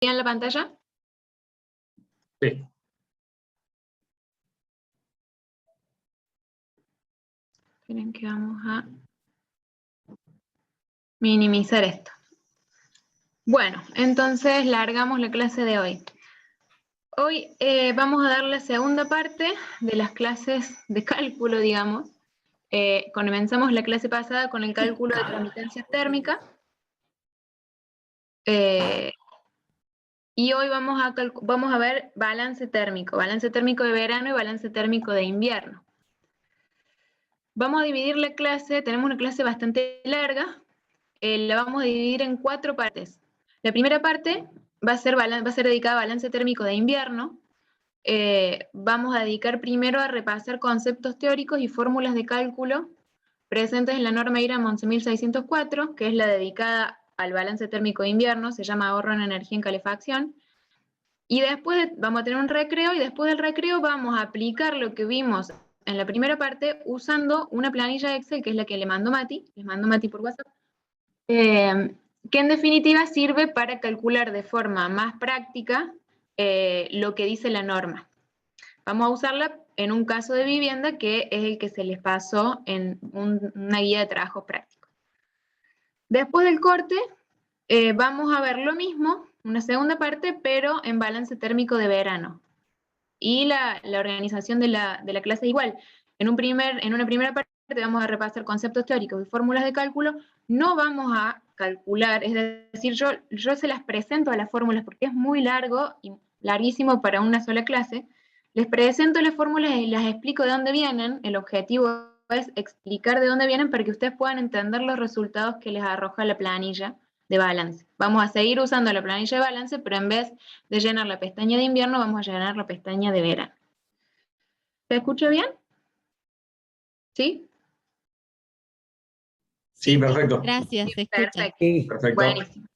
en la pantalla? Sí. Esperen que vamos a minimizar esto. Bueno, entonces largamos la clase de hoy. Hoy vamos a dar la segunda parte de las clases de cálculo, digamos. Comenzamos la clase pasada con el cálculo de transmitancia térmica. Y hoy vamos a ver balance térmico de verano y balance térmico de invierno. Vamos a dividir la clase, tenemos una clase bastante larga, la vamos a dividir en 4 partes. La primera parte va a ser dedicada a balance térmico de invierno. Vamos a dedicar primero a repasar conceptos teóricos y fórmulas de cálculo presentes en la norma IRAM 11.604, que es la dedicada al balance térmico de invierno, se llama ahorro en energía en calefacción. Y después vamos a tener un recreo, y después del recreo vamos a aplicar lo que vimos en la primera parte usando una planilla Excel, que es la que les mando Mati por WhatsApp, que en definitiva sirve para calcular de forma más práctica lo que dice la norma. Vamos a usarla en un caso de vivienda que es el que se les pasó en una guía de trabajo práctico. Después del corte, vamos a ver lo mismo, una segunda parte, pero en balance térmico de verano. Y la organización de la clase igual. En una primera parte vamos a repasar conceptos teóricos y fórmulas de cálculo. No vamos a calcular, es decir, yo se las presento a las fórmulas porque es muy largo y larguísimo para una sola clase. Les presento las fórmulas y las explico de dónde vienen. El objetivo es explicar de dónde vienen para que ustedes puedan entender los resultados que les arroja la planilla de balance. Vamos a seguir usando la planilla de balance, pero en vez de llenar la pestaña de invierno, vamos a llenar la pestaña de verano. ¿Se escucha bien? ¿Sí? Sí, perfecto. Gracias, se escucha. Perfecto. Sí, perfecto. Buenísimo.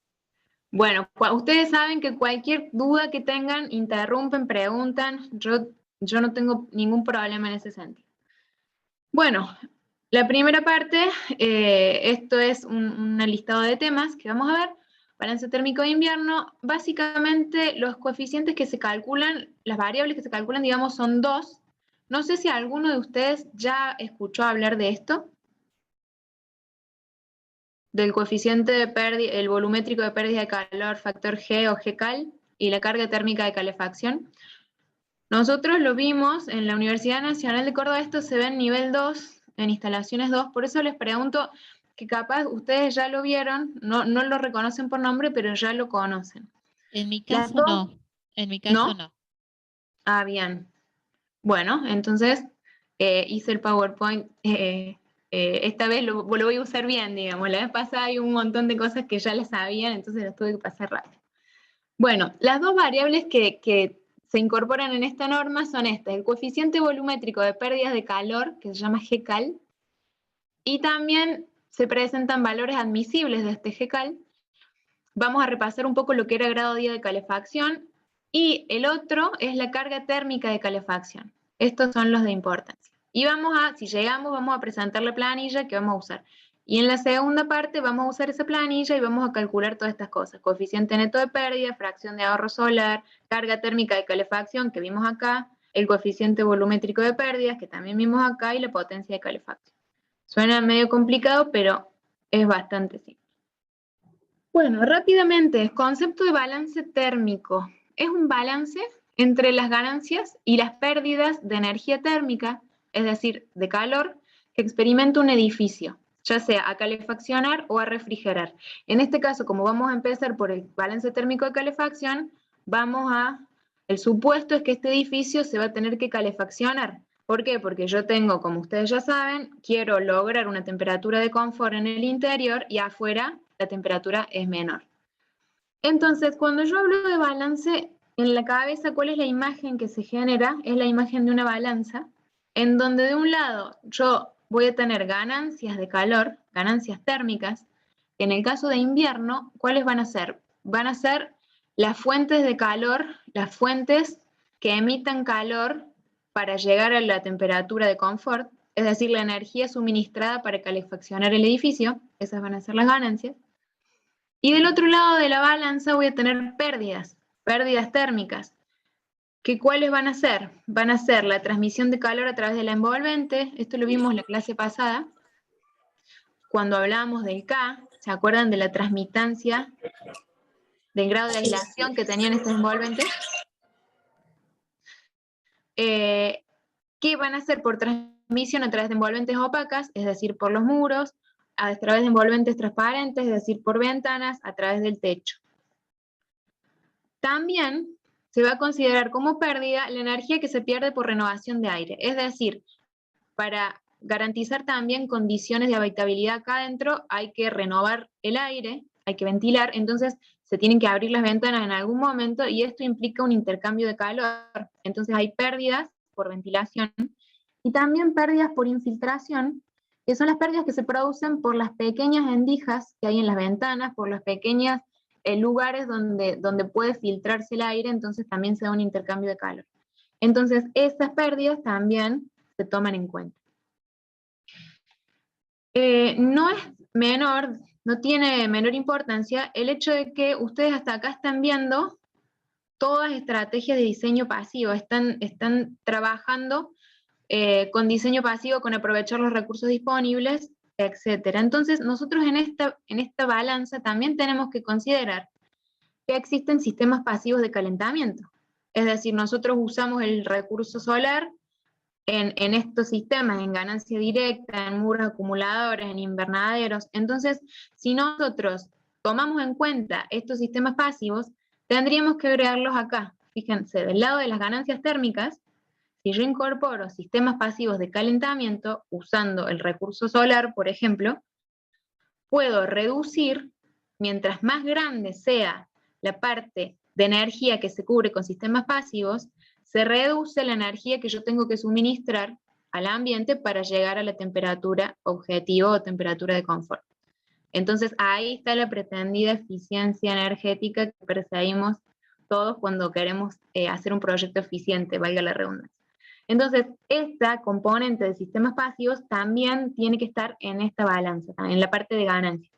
Bueno, ustedes saben que cualquier duda que tengan, interrumpen, preguntan. Yo no tengo ningún problema en ese sentido. Bueno, la primera parte, esto es un listado de temas que vamos a ver. Balance térmico de invierno, básicamente los coeficientes que se calculan, las variables que se calculan, digamos, son 2. No sé si alguno de ustedes ya escuchó hablar de esto, del coeficiente de pérdida, el volumétrico de pérdida de calor, factor G o Gcal, y la carga térmica de calefacción. Nosotros lo vimos en la Universidad Nacional de Córdoba, esto se ve en nivel 2, en instalaciones 2, por eso les pregunto que capaz ustedes ya lo vieron, no lo reconocen por nombre, pero ya lo conocen. En mi caso no. En mi caso no. Ah, bien. Bueno, entonces hice el PowerPoint, esta vez lo voy a usar bien, digamos. La vez pasada hay un montón de cosas que ya las sabían, entonces las tuve que pasar rápido. Bueno, las dos variables que se incorporan en esta norma son estas: el coeficiente volumétrico de pérdidas de calor, que se llama Gcal, y también se presentan valores admisibles de este Gcal. Vamos a repasar un poco lo que era grado día de calefacción, y el otro es la carga térmica de calefacción. Estos son los de importancia. Y si llegamos, vamos a presentar la planilla que vamos a usar. Y en la segunda parte vamos a usar esa planilla y vamos a calcular todas estas cosas: coeficiente neto de pérdida, fracción de ahorro solar, carga térmica de calefacción, que vimos acá, el coeficiente volumétrico de pérdidas, que también vimos acá, y la potencia de calefacción. Suena medio complicado, pero es bastante simple. Bueno, rápidamente, concepto de balance térmico. Es un balance entre las ganancias y las pérdidas de energía térmica, es decir, de calor, que experimenta un edificio, ya sea a calefaccionar o a refrigerar. En este caso, como vamos a empezar por el balance térmico de calefacción, el supuesto es que este edificio se va a tener que calefaccionar. ¿Por qué? Porque yo tengo, como ustedes ya saben, quiero lograr una temperatura de confort en el interior y afuera la temperatura es menor. Entonces, cuando yo hablo de balance, en la cabeza, ¿cuál es la imagen que se genera? Es la imagen de una balanza, en donde de un lado yo voy a tener ganancias de calor, ganancias térmicas. En el caso de invierno, ¿cuáles van a ser? Van a ser las fuentes de calor, las fuentes que emitan calor para llegar a la temperatura de confort, es decir, la energía suministrada para calefaccionar el edificio. Esas van a ser las ganancias. Y del otro lado de la balanza voy a tener pérdidas térmicas. ¿Cuáles van a ser? Van a ser la transmisión de calor a través de la envolvente, esto lo vimos en la clase pasada, cuando hablábamos del K, ¿se acuerdan de la transmitancia, del grado de aislación que tenían estas envolventes? ¿Qué van a hacer por transmisión a través de envolventes opacas? Es decir, por los muros, a través de envolventes transparentes, es decir, por ventanas, a través del techo. También se va a considerar como pérdida la energía que se pierde por renovación de aire. Es decir, para garantizar también condiciones de habitabilidad acá adentro, hay que renovar el aire, hay que ventilar, entonces se tienen que abrir las ventanas en algún momento y esto implica un intercambio de calor. Entonces hay pérdidas por ventilación y también pérdidas por infiltración, que son las pérdidas que se producen por las pequeñas endijas que hay en las ventanas, por las pequeñas lugares donde puede filtrarse el aire, entonces también se da un intercambio de calor. Entonces, estas pérdidas también se toman en cuenta. No es menor, no tiene menor importancia el hecho de que ustedes hasta acá están viendo todas estrategias de diseño pasivo, están trabajando con diseño pasivo, con aprovechar los recursos disponibles, etc. Entonces, nosotros en esta balanza también tenemos que considerar que existen sistemas pasivos de calentamiento. Es decir, nosotros usamos el recurso solar en estos sistemas, en ganancia directa, en muros acumuladores, en invernaderos. Entonces, si nosotros tomamos en cuenta estos sistemas pasivos, tendríamos que agregarlos acá. Fíjense, del lado de las ganancias térmicas, si yo incorporo sistemas pasivos de calentamiento usando el recurso solar, por ejemplo, puedo reducir, mientras más grande sea la parte de energía que se cubre con sistemas pasivos, se reduce la energía que yo tengo que suministrar al ambiente para llegar a la temperatura objetivo o temperatura de confort. Entonces ahí está la pretendida eficiencia energética que perseguimos todos cuando queremos hacer un proyecto eficiente, valga la redundancia. Entonces, esta componente de sistemas pasivos también tiene que estar en esta balanza, en la parte de ganancia.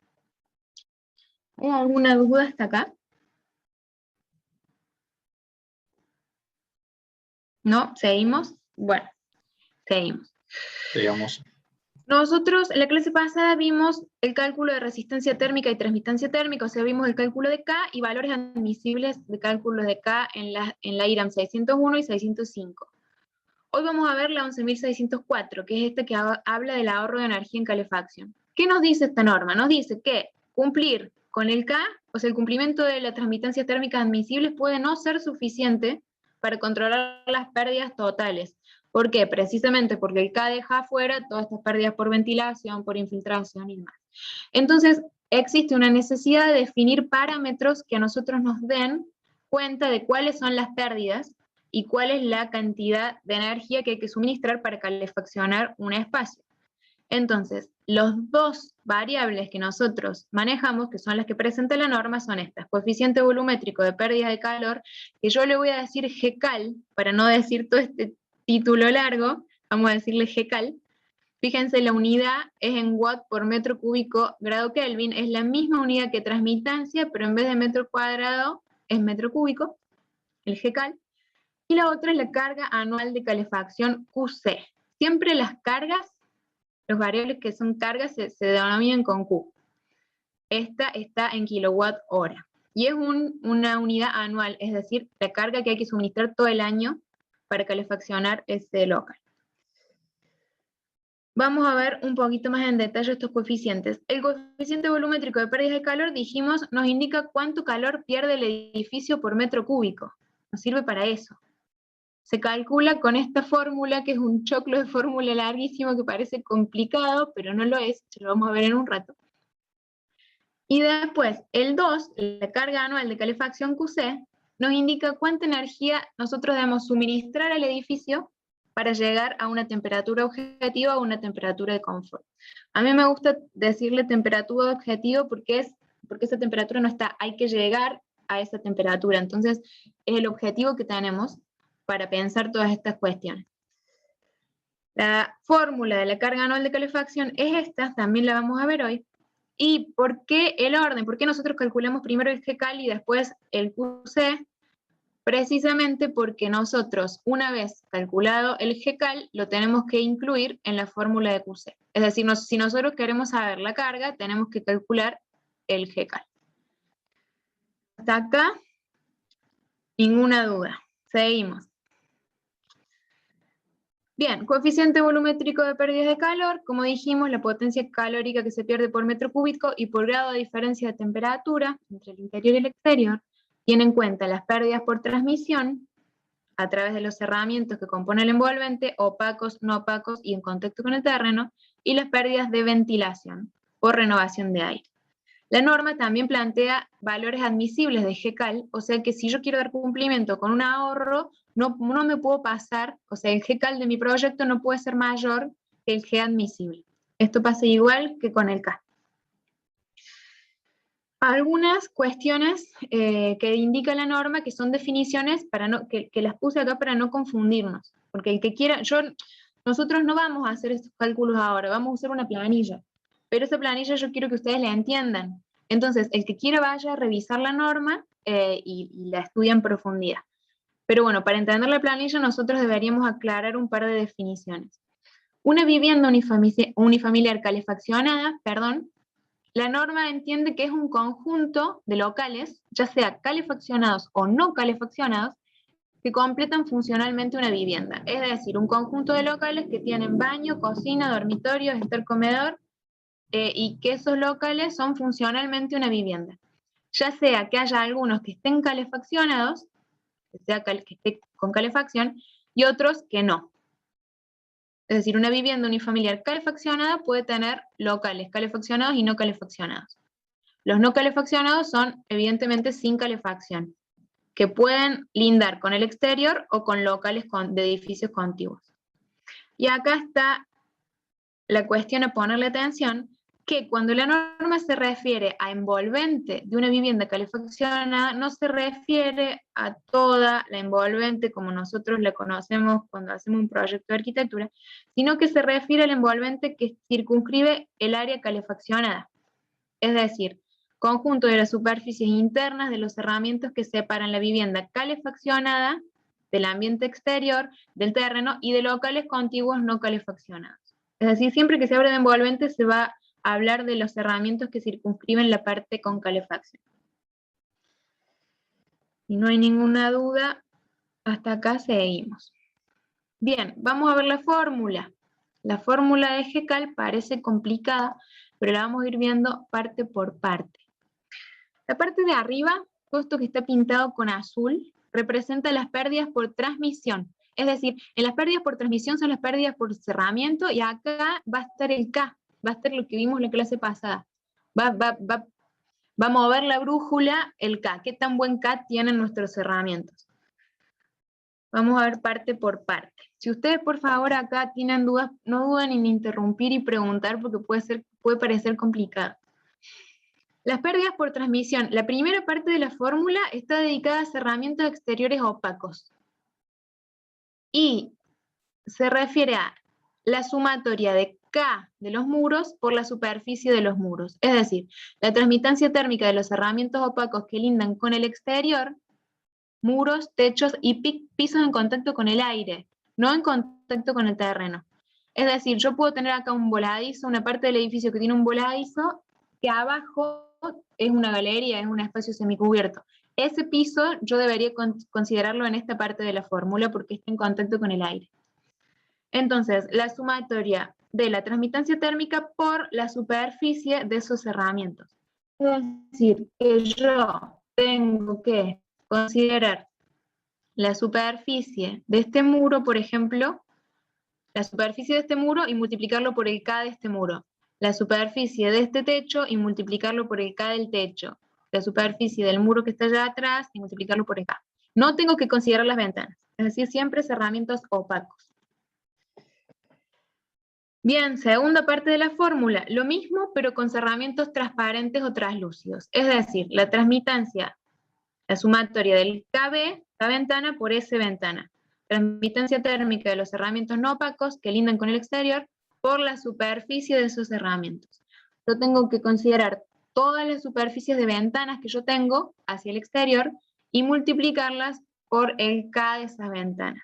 ¿Hay alguna duda hasta acá? ¿No? ¿Seguimos? Bueno, seguimos. Digamos. Nosotros en la clase pasada vimos el cálculo de resistencia térmica y transmitancia térmica, o sea, vimos el cálculo de K y valores admisibles de cálculo de K en la IRAM 601 y 605. Hoy vamos a ver la 11.604, que es esta que habla del ahorro de energía en calefacción. ¿Qué nos dice esta norma? Nos dice que cumplir con el K, o sea, el cumplimiento de las transmitancias térmicas admisibles puede no ser suficiente para controlar las pérdidas totales. ¿Por qué? Precisamente porque el K deja afuera todas estas pérdidas por ventilación, por infiltración y demás. Entonces, existe una necesidad de definir parámetros que a nosotros nos den cuenta de cuáles son las pérdidas y cuál es la cantidad de energía que hay que suministrar para calefaccionar un espacio. Entonces, los dos variables que nosotros manejamos, que son las que presenta la norma, son estas: coeficiente volumétrico de pérdida de calor, que yo le voy a decir GCAL, para no decir todo este título largo, vamos a decirle GCAL. Fíjense, la unidad es en watt por metro cúbico grado Kelvin, es la misma unidad que transmitancia, pero en vez de metro cuadrado es metro cúbico, el GCAL. Y la otra es la carga anual de calefacción QC. Siempre las cargas, los variables que son cargas, se denominan con Q. Esta está en kilowatt hora. Y es una unidad anual, es decir, la carga que hay que suministrar todo el año para calefaccionar ese local. Vamos a ver un poquito más en detalle estos coeficientes. El coeficiente volumétrico de pérdida de calor, dijimos, nos indica cuánto calor pierde el edificio por metro cúbico. Nos sirve para eso. Se calcula con esta fórmula, que es un choclo de fórmula larguísimo que parece complicado, pero no lo es, lo vamos a ver en un rato. Y después, el 2, la carga anual de calefacción QC, nos indica cuánta energía nosotros debemos suministrar al edificio para llegar a una temperatura objetiva o una temperatura de confort. A mí me gusta decirle temperatura objetiva porque esa temperatura no está, hay que llegar a esa temperatura, entonces es el objetivo que tenemos para pensar todas estas cuestiones. La fórmula de la carga anual de calefacción es esta, también la vamos a ver hoy, ¿Y por qué el orden? ¿Por qué nosotros calculamos primero el GCal y después el QC? Precisamente porque nosotros, una vez calculado el GCal, lo tenemos que incluir en la fórmula de QC. Es decir, si nosotros queremos saber la carga, tenemos que calcular el GCal. Hasta acá, ninguna duda. Seguimos. Bien, coeficiente volumétrico de pérdidas de calor, como dijimos, la potencia calórica que se pierde por metro cúbico y por grado de diferencia de temperatura entre el interior y el exterior, tiene en cuenta las pérdidas por transmisión a través de los cerramientos que componen el envolvente, opacos, no opacos y en contacto con el terreno, y las pérdidas de ventilación por renovación de aire. La norma también plantea valores admisibles de GCal, o sea que si yo quiero dar cumplimiento con un ahorro, no me puedo pasar, o sea, el GCal de mi proyecto no puede ser mayor que el G admisible. Esto pasa igual que con el K. Algunas cuestiones que indica la norma que son definiciones que las puse acá para no confundirnos, porque el que quiera, nosotros no vamos a hacer estos cálculos ahora, vamos a usar una planilla, pero esa planilla yo quiero que ustedes la entiendan. Entonces, el que quiera vaya a revisar la norma y la estudia en profundidad. Pero bueno, para entender la planilla nosotros deberíamos aclarar un par de definiciones. Una vivienda unifamiliar calefaccionada, la norma entiende que es un conjunto de locales, ya sea calefaccionados o no calefaccionados, que completan funcionalmente una vivienda. Es decir, un conjunto de locales que tienen baño, cocina, dormitorio, comedor, y que esos locales son funcionalmente una vivienda. Ya sea que haya algunos que estén calefaccionados, que esté con calefacción, y otros que no. Es decir, una vivienda unifamiliar calefaccionada puede tener locales calefaccionados y no calefaccionados. Los no calefaccionados son evidentemente sin calefacción, que pueden lindar con el exterior o con locales de edificios contiguos. Y acá está la cuestión a ponerle atención, que cuando la norma se refiere a envolvente de una vivienda calefaccionada, no se refiere a toda la envolvente como nosotros la conocemos cuando hacemos un proyecto de arquitectura, sino que se refiere al envolvente que circunscribe el área calefaccionada. Es decir, conjunto de las superficies internas de los cerramientos que separan la vivienda calefaccionada del ambiente exterior, del terreno y de locales contiguos no calefaccionados. Es decir, siempre que se habla de envolvente se va a hablar de los cerramientos que circunscriben la parte con calefacción. Y no hay ninguna duda, hasta acá seguimos. Bien, vamos a ver la fórmula. La fórmula de GCal parece complicada, pero la vamos a ir viendo parte por parte. La parte de arriba, todo esto que está pintado con azul, representa las pérdidas por transmisión. Es decir, en las pérdidas por transmisión son las pérdidas por cerramiento y acá va a estar el K, va a estar lo que vimos en la clase pasada. Va a mover la brújula el K. ¿Qué tan buen K tienen nuestros cerramientos? Vamos a ver parte por parte. Si ustedes, por favor, acá tienen dudas, no duden en interrumpir y preguntar porque puede parecer complicado. Las pérdidas por transmisión. La primera parte de la fórmula está dedicada a cerramientos exteriores opacos. Y se refiere a la sumatoria de K de los muros por la superficie de los muros. Es decir, la transmitancia térmica de los cerramientos opacos que lindan con el exterior, muros, techos y pisos en contacto con el aire, no en contacto con el terreno. Es decir, yo puedo tener acá un voladizo, una parte del edificio que tiene un voladizo, que abajo es una galería, es un espacio semicubierto. Ese piso yo debería considerarlo en esta parte de la fórmula porque está en contacto con el aire. Entonces, la sumatoria de la transmitancia térmica por la superficie de esos cerramientos. Es decir, que yo tengo que considerar la superficie de este muro, por ejemplo, la superficie de este muro y multiplicarlo por el K de este muro. La superficie de este techo y multiplicarlo por el K del techo. La superficie del muro que está allá atrás y multiplicarlo por el K. No tengo que considerar las ventanas, es decir, siempre cerramientos opacos. Bien, segunda parte de la fórmula, lo mismo pero con cerramientos transparentes o translúcidos. Es decir, la transmitancia, la sumatoria del KB, la ventana por S ventana. Transmitancia térmica de los cerramientos no opacos que lindan con el exterior por la superficie de esos cerramientos. yo tengo que considerar todas las superficies de ventanas que yo tengo hacia el exterior y multiplicarlas por el K de esas ventanas.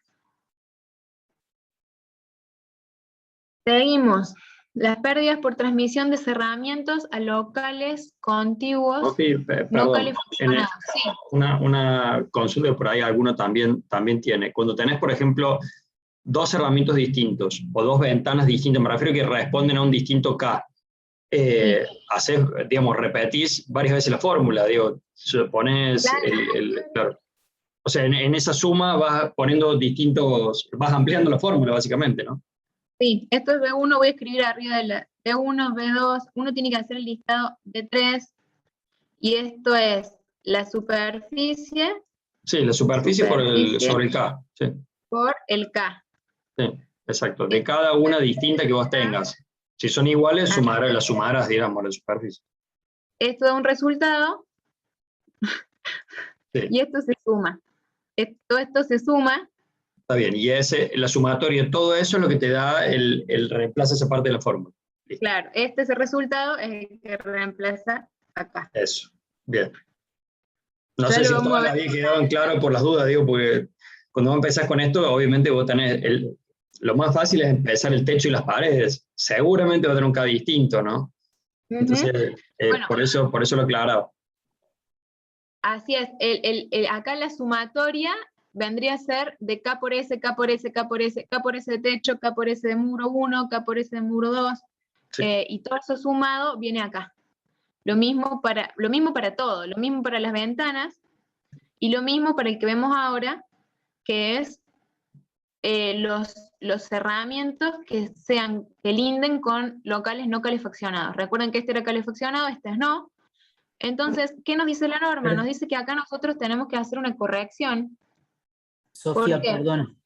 Seguimos. Las pérdidas por transmisión de cerramientos a locales contiguos Sofi, no perdón, calefaccionados. Sí. una consulta que por ahí alguno también tiene. Cuando tenés, por ejemplo, dos cerramientos distintos o dos ventanas distintas, me refiero que responden a un distinto K, haces, digamos, repetís varias veces la fórmula, digo, pones Claro. claro. O sea, en esa suma vas poniendo vas ampliando la fórmula, básicamente, ¿no? Sí, esto es B1, voy a escribir arriba de la B1, B2, uno tiene que hacer el listado de 3, y esto es la superficie. Sí, la superficie sobre el K. Sí. Por el K. Sí, exacto. De cada una distinta que vos tengas. Si son iguales, las sumarás, digamos, la superficie. Esto da un resultado, Sí. y esto se suma. Esto se suma. Está bien, y la sumatoria, todo eso es lo que te da el reemplaza esa parte de la fórmula. Listo. Claro, este es el resultado, es el que reemplaza acá. Eso, bien. No Ya sé lo si vamos a ver. había quedado en claro por las dudas, digo, porque cuando vos empezás con esto, obviamente vos tenés, lo más fácil es empezar el techo y las paredes. Seguramente va a tener un K distinto, ¿no? Entonces, bueno, por eso lo aclaraba. Así es, acá la sumatoria vendría a ser de K por S, K por S, K por S, K por S de techo, K por S de muro 1, K por S de muro 2, Sí. Y todo eso sumado viene acá. Lo mismo para todo, lo mismo para las ventanas, y lo mismo para el que vemos ahora, que es los cerramientos que linden con locales no calefaccionados. Recuerden que este era calefaccionado, este es no. Entonces, ¿qué nos dice la norma? Nos dice que acá nosotros tenemos que hacer una corrección. Sofía, perdón.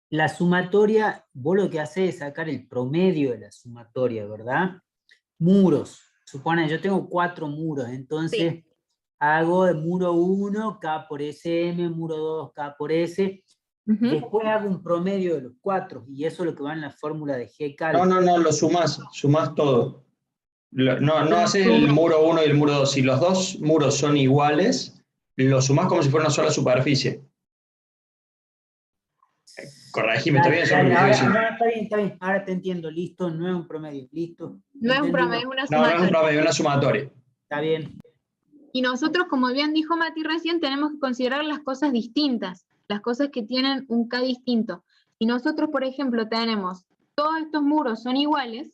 La sumatoria, vos lo que haces es sacar el promedio de la sumatoria, ¿verdad? Muros. Supone, yo tengo 4 muros, entonces hago de muro 1, K por SM, muro 2, K por S. Después hago un promedio de los 4, y eso es lo que va en la fórmula de G-Cal. No, lo sumás todo. No haces el muro 1 y el muro 2. Si los dos muros son iguales, lo sumás como si fuera una sola superficie. Corregime, ¿está bien? Está bien, ahora te entiendo, listo, no es un promedio, listo. No es un promedio, es una sumatoria. No, no es un promedio, es una sumatoria. Está bien. Y nosotros, como bien dijo Mati recién, tenemos que considerar las cosas distintas, las cosas que tienen un K distinto. Si nosotros, por ejemplo, tenemos todos estos muros son iguales,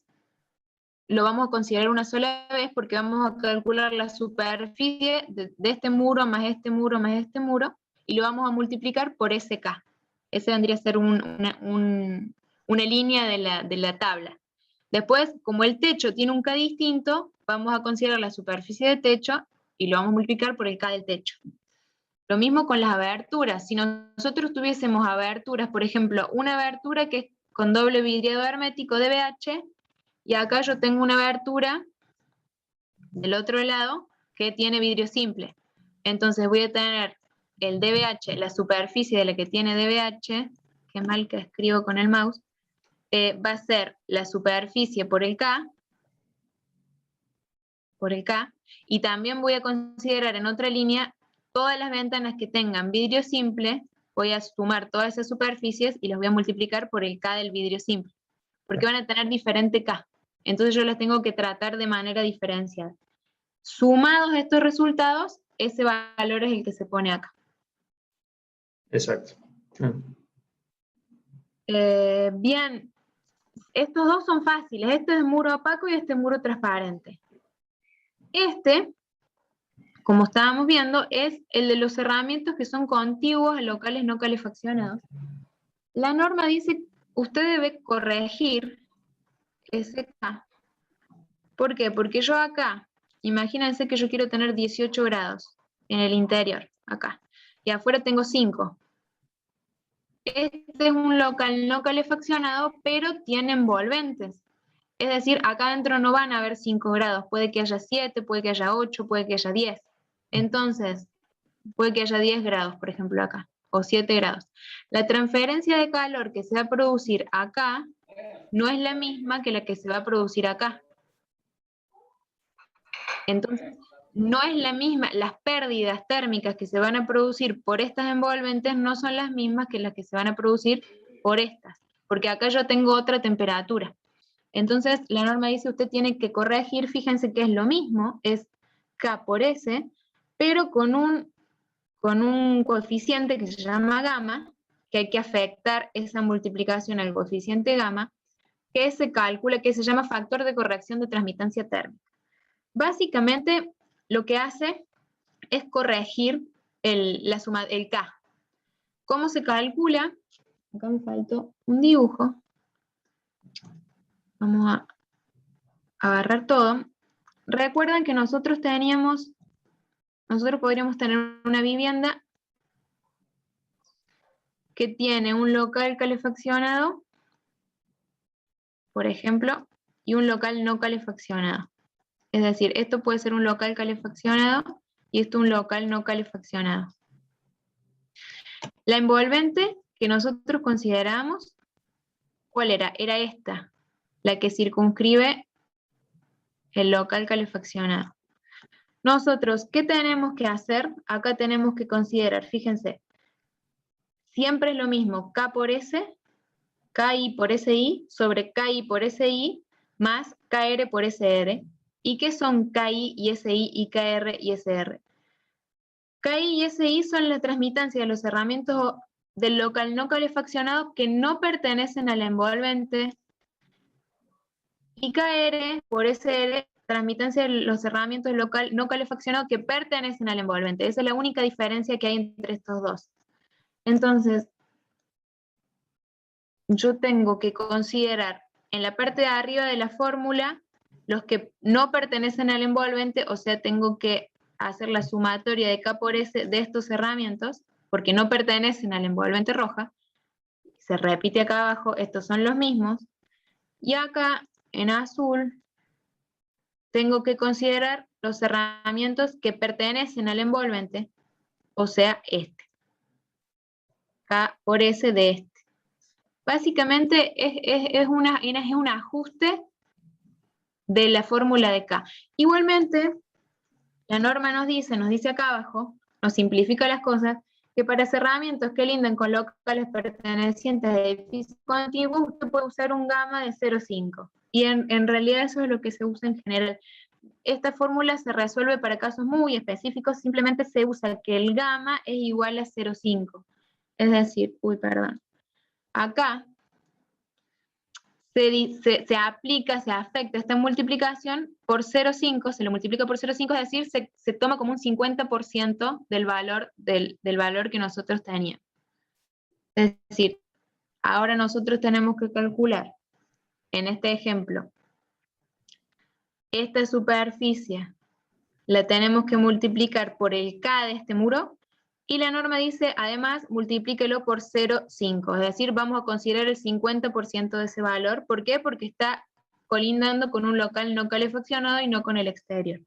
lo vamos a considerar una sola vez porque vamos a calcular la superficie de este muro más este muro más este muro, y lo vamos a multiplicar por ese K. Ese vendría a ser una línea de la tabla. Después, como el techo tiene un K distinto, vamos a considerar la superficie de techo y lo vamos a multiplicar por el K del techo. Lo mismo con las aberturas. Si nosotros tuviésemos aberturas, por ejemplo, una abertura que es con doble vidriado hermético DBH, y acá yo tengo una abertura del otro lado que tiene vidrio simple. Entonces voy a tener el DBH, la superficie de la que tiene DBH, qué mal que escribo con el mouse, va a ser la superficie por el K, y también voy a considerar en otra línea todas las ventanas que tengan vidrio simple, voy a sumar todas esas superficies y las voy a multiplicar por el K del vidrio simple, porque van a tener diferente K. Entonces yo las tengo que tratar de manera diferenciada. Sumados estos resultados, ese valor es el que se pone acá. Exacto. Bien, estos dos son fáciles. Este es muro opaco y este es muro transparente. Este, como estábamos viendo, es el de los cerramientos que son contiguos a locales no calefaccionados. La norma dice, usted debe corregir ese K. ¿Por qué? Porque yo acá, imagínense que yo quiero tener 18 grados en el interior, acá, y afuera tengo 5. Este es un local no calefaccionado, pero tiene envolventes. Es decir, acá adentro no van a haber 5 grados, puede que haya 7, puede que haya 8, puede que haya 10. Entonces, puede que haya 10 grados, por ejemplo, acá, o 7 grados. La transferencia de calor que se va a producir acá no es la misma que la que se va a producir acá. Entonces, no es la misma, las pérdidas térmicas que se van a producir por estas envolventes no son las mismas que las que se van a producir por estas, porque acá yo tengo otra temperatura. Entonces, la norma dice, usted tiene que corregir, fíjense que es lo mismo, es K por S, pero con un coeficiente que se llama gamma, que hay que afectar esa multiplicación al coeficiente gamma, que se calcula, que se llama factor de corrección de transmitancia térmica. Básicamente, lo que hace es corregir el K. ¿Cómo se calcula? Acá me faltó un dibujo. Vamos a agarrar todo. Recuerden que nosotros podríamos tener una vivienda que tiene un local calefaccionado, por ejemplo, y un local no calefaccionado. Es decir, esto puede ser un local calefaccionado y esto un local no calefaccionado. La envolvente que nosotros consideramos, ¿cuál era? Era esta, la que circunscribe el local calefaccionado. Nosotros, ¿qué tenemos que hacer? Acá tenemos que considerar, fíjense, siempre es lo mismo, K por S, KI por SI, sobre KI por SI, más KR por SR. ¿Y qué son KI y SI y KR y SR? KI y SI son la transmitancia de los cerramientos del local no calefaccionado que no pertenecen a la envolvente, y KR por SR, transmitancia de los cerramientos del local no calefaccionado que pertenecen al envolvente. Esa es la única diferencia que hay entre estos dos. Entonces, yo tengo que considerar en la parte de arriba de la fórmula los que no pertenecen al envolvente, o sea, tengo que hacer la sumatoria de K por S de estos cerramientos, porque no pertenecen al envolvente roja. Se repite acá abajo, estos son los mismos. Y acá, en azul, tengo que considerar los cerramientos que pertenecen al envolvente, o sea, este. K por S de este. Básicamente es un ajuste de la fórmula de K. Igualmente, la norma nos dice acá abajo, nos simplifica las cosas, que para cerramientos que lindan con locales pertenecientes a edificios contiguos, usted puede usar un gamma de 0,5. Y en realidad eso es lo que se usa en general. Esta fórmula se resuelve para casos muy específicos, simplemente se usa que el gamma es igual a 0,5. Es decir, acá se aplica, se afecta esta multiplicación por 0,5, se lo multiplica por 0,5, es decir, se toma como un 50% del valor que nosotros teníamos. Es decir, ahora nosotros tenemos que calcular, en este ejemplo, esta superficie la tenemos que multiplicar por el K de este muro, y la norma dice, además, multiplíquelo por 0,5, es decir, vamos a considerar el 50% de ese valor. ¿Por qué? Porque está colindando con un local no calefaccionado y no con el exterior.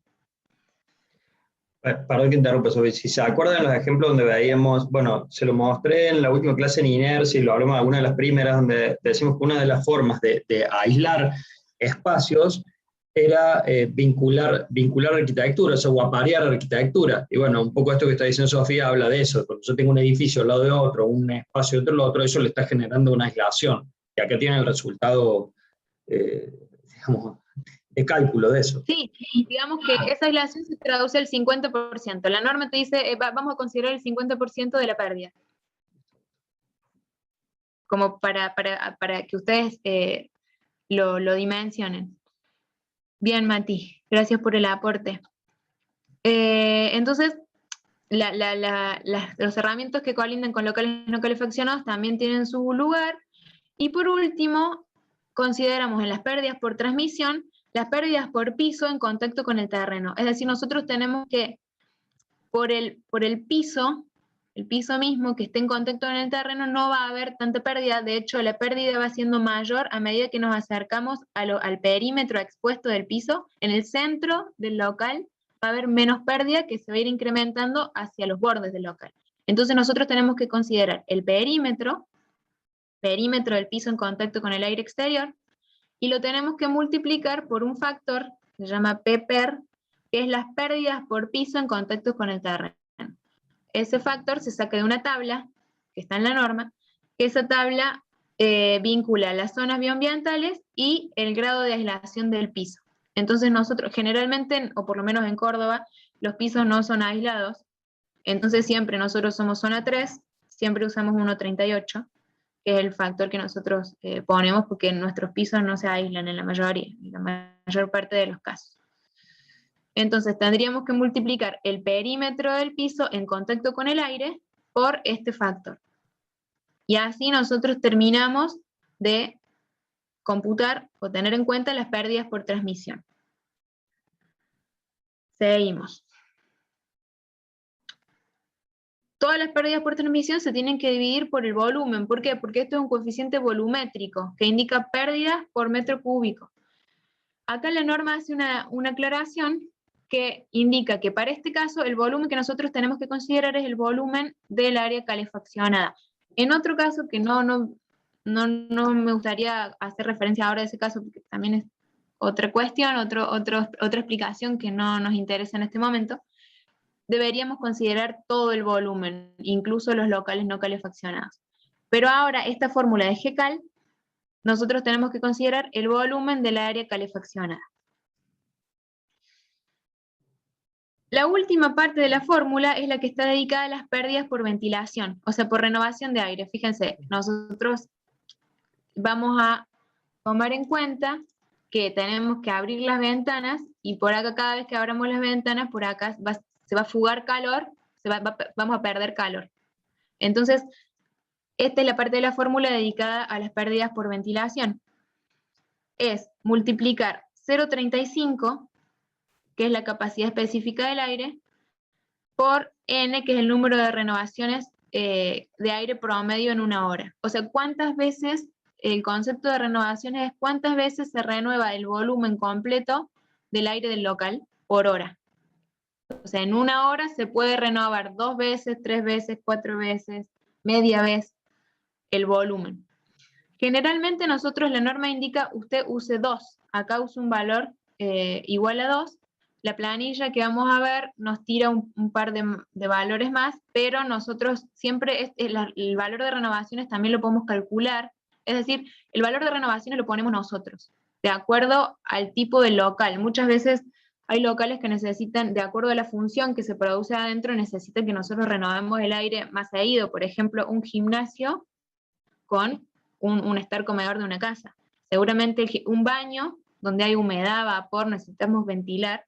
Perdón que interrumpa, Sofía. Si se acuerdan los ejemplos donde veíamos, bueno, se lo mostré en la última clase en inercia y lo hablamos en alguna de las primeras, donde decimos que una de las formas de aislar espacios era vincular arquitectura, o sea, o aparear arquitectura. Y bueno, un poco esto que está diciendo Sofía habla de eso. Cuando yo tengo un edificio al lado de otro, un espacio entre el otro, eso le está generando una aislación. Y acá tiene el resultado, digamos, de cálculo de eso. Sí, digamos que esa aislación se traduce al 50%. La norma te dice, vamos a considerar el 50% de la pérdida. Como para que ustedes lo dimensionen. Bien, Mati, gracias por el aporte. Entonces, los herramientas que colindan con locales no calefaccionados también tienen su lugar. Y por último, consideramos en las pérdidas por transmisión, las pérdidas por piso en contacto con el terreno. Es decir, nosotros tenemos que, por el piso, el piso mismo que esté en contacto con el terreno, no va a haber tanta pérdida. De hecho, la pérdida va siendo mayor a medida que nos acercamos al perímetro expuesto del piso. En el centro del local va a haber menos pérdida, que se va a ir incrementando hacia los bordes del local. Entonces nosotros tenemos que considerar el perímetro del piso en contacto con el aire exterior, y lo tenemos que multiplicar por un factor que se llama P/per, que es las pérdidas por piso en contacto con el terreno. Ese factor se saca de una tabla, que está en la norma, que esa tabla vincula las zonas bioambientales y el grado de aislación del piso. Entonces nosotros, generalmente, o por lo menos en Córdoba, los pisos no son aislados, entonces siempre nosotros somos zona 3, siempre usamos 1,38, que es el factor que nosotros ponemos porque nuestros pisos no se aíslan en la mayoría, en la mayor parte de los casos. Entonces tendríamos que multiplicar el perímetro del piso en contacto con el aire por este factor. Y así nosotros terminamos de computar o tener en cuenta las pérdidas por transmisión. Seguimos. Todas las pérdidas por transmisión se tienen que dividir por el volumen. ¿Por qué? Porque esto es un coeficiente volumétrico que indica pérdidas por metro cúbico. Acá la norma hace una aclaración que indica que para este caso el volumen que nosotros tenemos que considerar es el volumen del área calefaccionada. En otro caso, que no me gustaría hacer referencia ahora a ese caso, porque también es otra cuestión, otra explicación que no nos interesa en este momento, deberíamos considerar todo el volumen, incluso los locales no calefaccionados. Pero ahora, esta fórmula de GCal, nosotros tenemos que considerar el volumen del área calefaccionada. La última parte de la fórmula es la que está dedicada a las pérdidas por ventilación, o sea, por renovación de aire. Fíjense, nosotros vamos a tomar en cuenta que tenemos que abrir las ventanas, y por acá cada vez que abramos las ventanas, por acá se va a fugar calor, vamos a perder calor. Entonces, esta es la parte de la fórmula dedicada a las pérdidas por ventilación. Es multiplicar 0,35, que es la capacidad específica del aire, por N, que es el número de renovaciones de aire promedio en una hora. O sea, ¿cuántas veces, el concepto de renovaciones es cuántas veces se renueva el volumen completo del aire del local por hora? O sea, en una hora se puede renovar 2 veces, 3 veces, 4 veces, media vez el volumen. Generalmente nosotros, la norma indica usted use 2. Acá uso un valor igual a 2. La planilla que vamos a ver nos tira un par de valores más, pero nosotros siempre el valor de renovaciones también lo podemos calcular. Es decir, el valor de renovaciones lo ponemos nosotros, de acuerdo al tipo de local. Muchas veces hay locales que necesitan, de acuerdo a la función que se produce adentro, necesitan que nosotros renovemos el aire más seguido. Por ejemplo, un gimnasio con un estar comedor de una casa. Seguramente un baño donde hay humedad, vapor, necesitamos ventilar,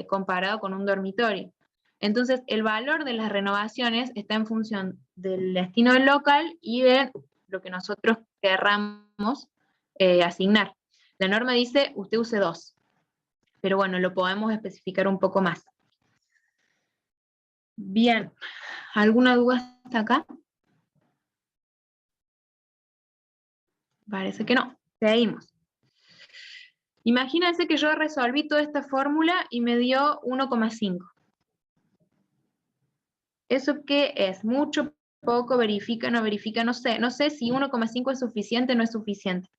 comparado con un dormitorio. Entonces, el valor de las renovaciones está en función del destino del local y de lo que nosotros querramos asignar. La norma dice, usted use 2, pero bueno, lo podemos especificar un poco más. Bien, ¿alguna duda hasta acá? Parece que no. Seguimos. Imagínense que yo resolví toda esta fórmula y me dio 1,5. ¿Eso qué es? ¿Mucho, poco, verifica, no verifica? No sé. No sé si 1,5 es suficiente o no es suficiente.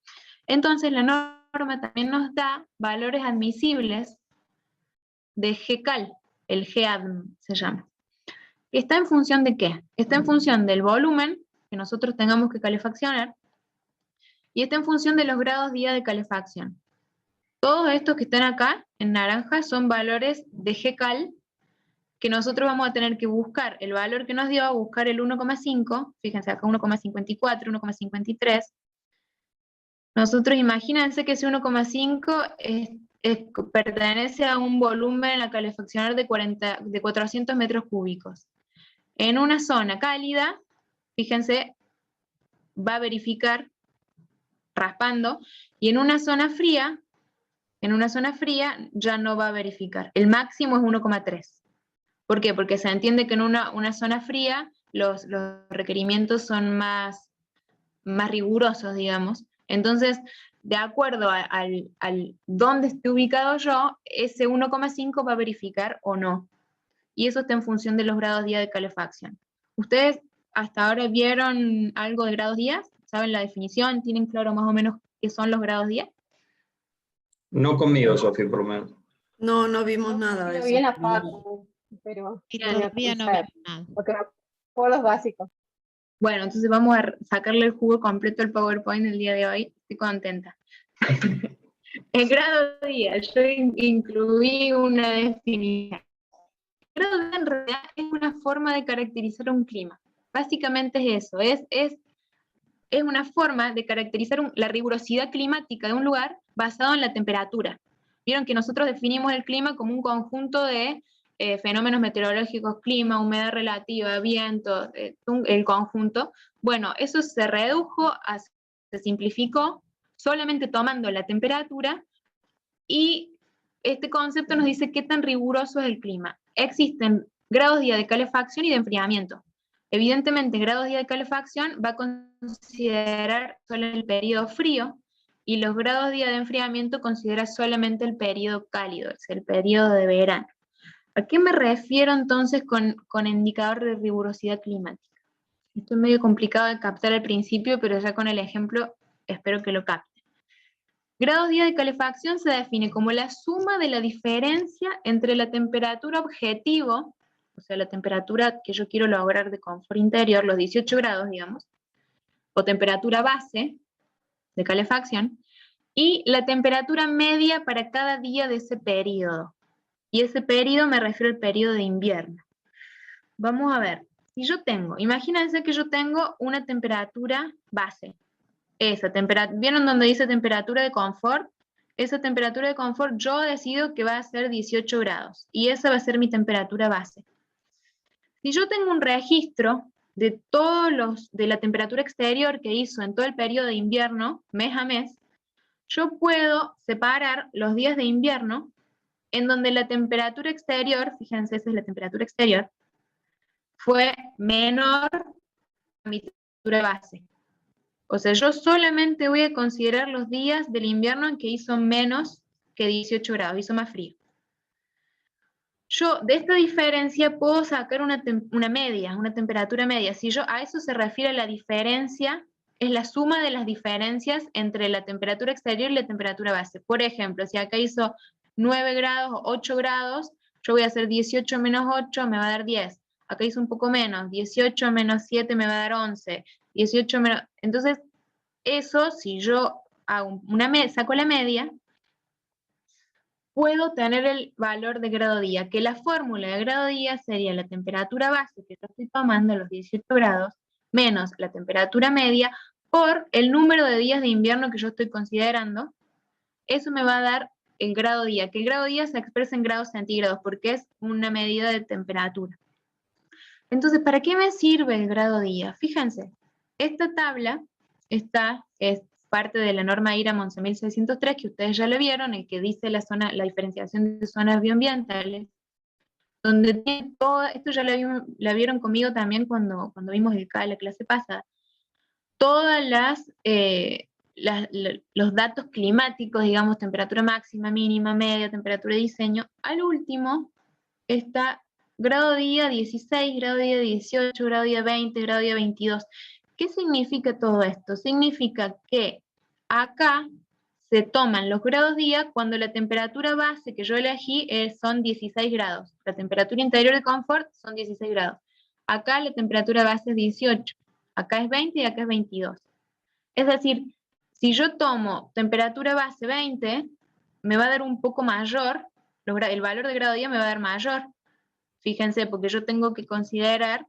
Entonces la norma también nos da valores admisibles de GCal, el GADM se llama. ¿Está en función de qué? Está en función del volumen que nosotros tengamos que calefaccionar y está en función de los grados día de calefacción. Todos estos que están acá, en naranja, son valores de GCal que nosotros vamos a tener que buscar el valor que nos dio, buscar el 1,5, fíjense acá 1,54, 1,53. Nosotros imagínense que ese 1,5 pertenece a un volumen a calefaccionar de 400 metros cúbicos. En una zona cálida, fíjense, va a verificar raspando, y en una zona fría ya no va a verificar. El máximo es 1,3. ¿Por qué? Porque se entiende que en una zona fría los requerimientos son más rigurosos, digamos. Entonces, de acuerdo al dónde esté ubicado yo, ese 1,5 va a verificar o no. Y eso está en función de los grados día de calefacción. ¿Ustedes hasta ahora vieron algo de grados días? ¿Saben la definición? ¿Tienen claro más o menos qué son los grados día? No conmigo, Sofía, por lo menos. No, no vimos nada de Lo vi en eso. la facu, pero Y no voy a todavía no conocer, vimos nada. porque me acuerdo los básicos. Bueno, entonces vamos a sacarle el jugo completo al PowerPoint el día de hoy. Estoy contenta. El grado día, yo incluí una definición. El grado día en realidad es una forma de caracterizar un clima. Básicamente es eso, es una forma de caracterizar la rigurosidad climática de un lugar basado en la temperatura. Vieron que nosotros definimos el clima como un conjunto de fenómenos meteorológicos, clima, humedad relativa, viento, el conjunto. Bueno, eso se redujo, se simplificó, solamente tomando la temperatura, y este concepto nos dice qué tan riguroso es el clima. Existen grados día de calefacción y de enfriamiento. Evidentemente, grados día de calefacción va a considerar solo el periodo frío, y los grados día de enfriamiento considera solamente el periodo cálido, es el periodo de verano. ¿A qué me refiero entonces con indicador de rigurosidad climática? Esto es medio complicado de captar al principio, pero ya con el ejemplo espero que lo capten. Grados día de calefacción se define como la suma de la diferencia entre la temperatura objetivo, o sea, la temperatura que yo quiero lograr de confort interior, los 18 grados, digamos, o temperatura base de calefacción, y la temperatura media para cada día de ese periodo. Y ese periodo me refiero al periodo de invierno. Vamos a ver, si yo imagínense que yo tengo una temperatura base. ¿Vieron donde dice temperatura de confort? Esa temperatura de confort yo decido que va a ser 18 grados, y esa va a ser mi temperatura base. Si yo tengo un registro de de la temperatura exterior que hizo en todo el periodo de invierno, mes a mes, yo puedo separar los días de invierno en donde la temperatura exterior, fíjense, esa es la temperatura exterior, fue menor a mi temperatura base. O sea, yo solamente voy a considerar los días del invierno en que hizo menos que 18 grados, hizo más frío. Yo de esta diferencia puedo sacar una media, una temperatura media. Si a eso se refiere la diferencia, es la suma de las diferencias entre la temperatura exterior y la temperatura base. Por ejemplo, si acá hizo 9 grados o 8 grados, yo voy a hacer 18 menos 8, me va a dar 10. Acá hizo un poco menos, 18 menos 7 me va a dar 11. 18 menos... Entonces, eso, si yo hago saco la media, puedo tener el valor de grado día, que la fórmula de grado día sería la temperatura base que yo estoy tomando, los 18 grados, menos la temperatura media, por el número de días de invierno que yo estoy considerando. Eso me va a dar el grado día, que el grado día se expresa en grados centígrados, porque es una medida de temperatura. Entonces, ¿para qué me sirve el grado día? Fíjense, esta tabla es parte de la norma IRA 11.603, que ustedes ya lo vieron, el que dice la diferenciación de zonas bioambientales, donde tiene todo, esto ya la vieron conmigo también cuando vimos la clase pasada, todas los datos climáticos, digamos, temperatura máxima, mínima, media, temperatura de diseño. Al último está grado día 16, grado día 18, grado día 20, grado día 22. ¿Qué significa todo esto? Significa que acá se toman los grados día cuando la temperatura base que yo elegí son 16 grados. La temperatura interior de confort son 16 grados. Acá la temperatura base es 18. Acá es 20 y acá es 22. Es decir, si yo tomo temperatura base 20, me va a dar un poco mayor, el valor de grado día me va a dar mayor. Fíjense, porque yo tengo que considerar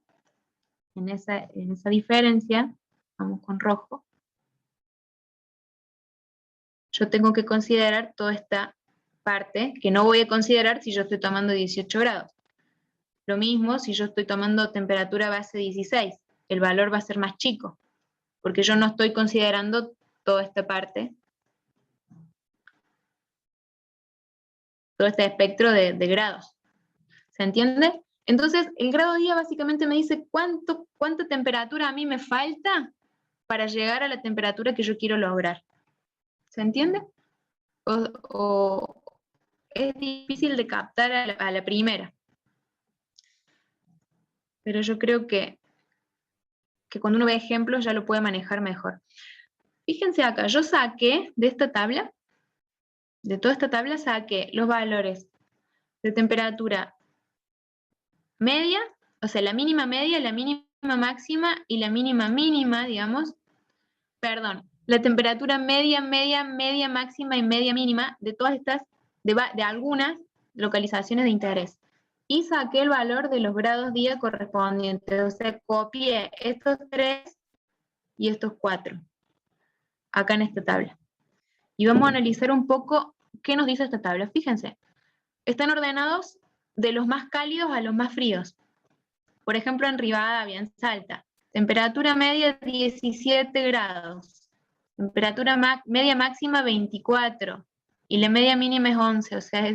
en esa diferencia, vamos con rojo, yo tengo que considerar toda esta parte que no voy a considerar si yo estoy tomando 18 grados. Lo mismo si yo estoy tomando temperatura base 16, el valor va a ser más chico, porque yo no estoy considerando toda esta parte, todo este espectro de grados. ¿Se entiende? Entonces, el grado día básicamente me dice cuánta temperatura a mí me falta para llegar a la temperatura que yo quiero lograr. ¿Se entiende? O es difícil de captar a la primera. Pero yo creo que cuando uno ve ejemplos ya lo puede manejar mejor. Fíjense acá, yo saqué de esta tabla, de toda esta tabla saqué los valores de temperatura media, o sea, la mínima media, la mínima máxima y la mínima mínima, digamos, perdón, la temperatura media, media, media máxima y media mínima de todas estas, de algunas localizaciones de interés. Y saqué el valor de los grados día correspondientes, o sea, copié estos 3 y estos 4, acá en esta tabla. Y vamos a analizar un poco qué nos dice esta tabla. Fíjense, están ordenados de los más cálidos a los más fríos. Por ejemplo, en Rivadavia, en Salta, temperatura media 17 grados, temperatura media máxima 24, y la media mínima es 11, o sea,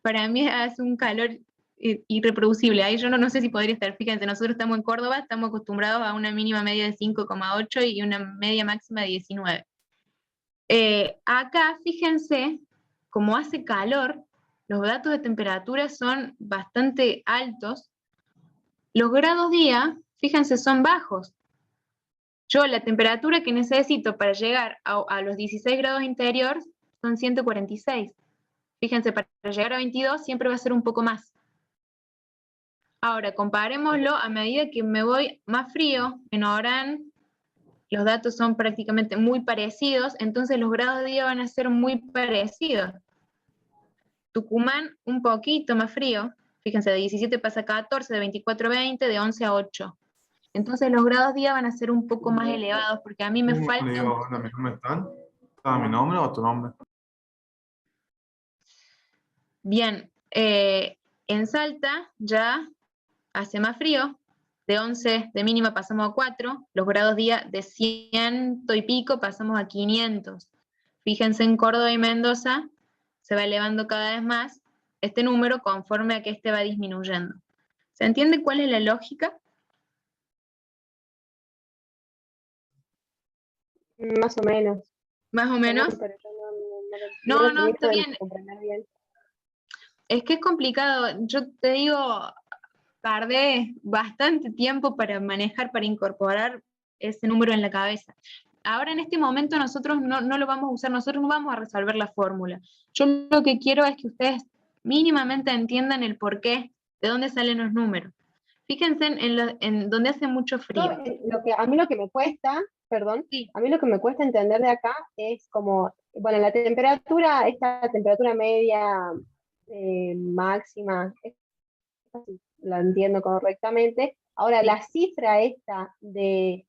para mí hace un calor irreproducible. Ahí yo no sé si podría estar. Fíjense, nosotros estamos en Córdoba, estamos acostumbrados a una mínima media de 5,8 y una media máxima de 19. Acá, fíjense, como hace calor, los datos de temperatura son bastante altos. Los grados día, fíjense, son bajos. Yo la temperatura que necesito para llegar a los 16 grados interior son 146. Fíjense, para llegar a 22 siempre va a ser un poco más. Ahora, comparémoslo a medida que me voy más frío. En Orán los datos son prácticamente muy parecidos, entonces los grados de día van a ser muy parecidos. Tucumán un poquito más frío, fíjense, de 17 pasa a 14, de 24 a 20, de 11 a 8. Entonces los grados día van a ser un poco más elevados, porque a mí me falta... Le digo, hola, mi nombre está. ¿Está mi nombre o tu nombre? Bien, en Salta ya hace más frío, de 11 de mínima pasamos a 4, los grados día de 100 y pico pasamos a 500. Fíjense, en Córdoba y Mendoza se va elevando cada vez más este número conforme a que este va disminuyendo. ¿Se entiende cuál es la lógica? Más o menos. ¿Más o menos? Pero yo no No, está termino de bien. comprender bien. Es que es complicado. Yo te digo, tardé bastante tiempo para manejar, para incorporar ese número en la cabeza. Ahora en este momento nosotros no lo vamos a usar, nosotros no vamos a resolver la fórmula. Yo lo que quiero es que ustedes mínimamente entiendan el porqué, de dónde salen los números. Fíjense en donde hace mucho frío. A mí lo que me cuesta, perdón, Sí. a mí lo que me cuesta entender de acá es como, bueno, la temperatura, esta temperatura media, máxima, la entiendo correctamente. Ahora, Sí. la cifra esta de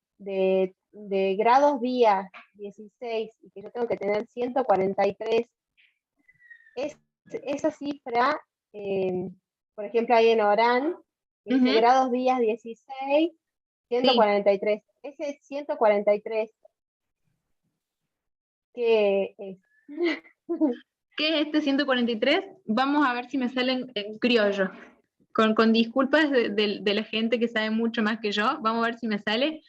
grados día 16 y que yo tengo que tener 143, esa cifra, por ejemplo, ahí en Orán, dice grados días 16, 143. Sí. Ese 143, ¿qué es? ¿Qué es este 143? Vamos a ver si me sale en criollo. Con disculpas de la gente que sabe mucho más que yo, vamos a ver si me sale.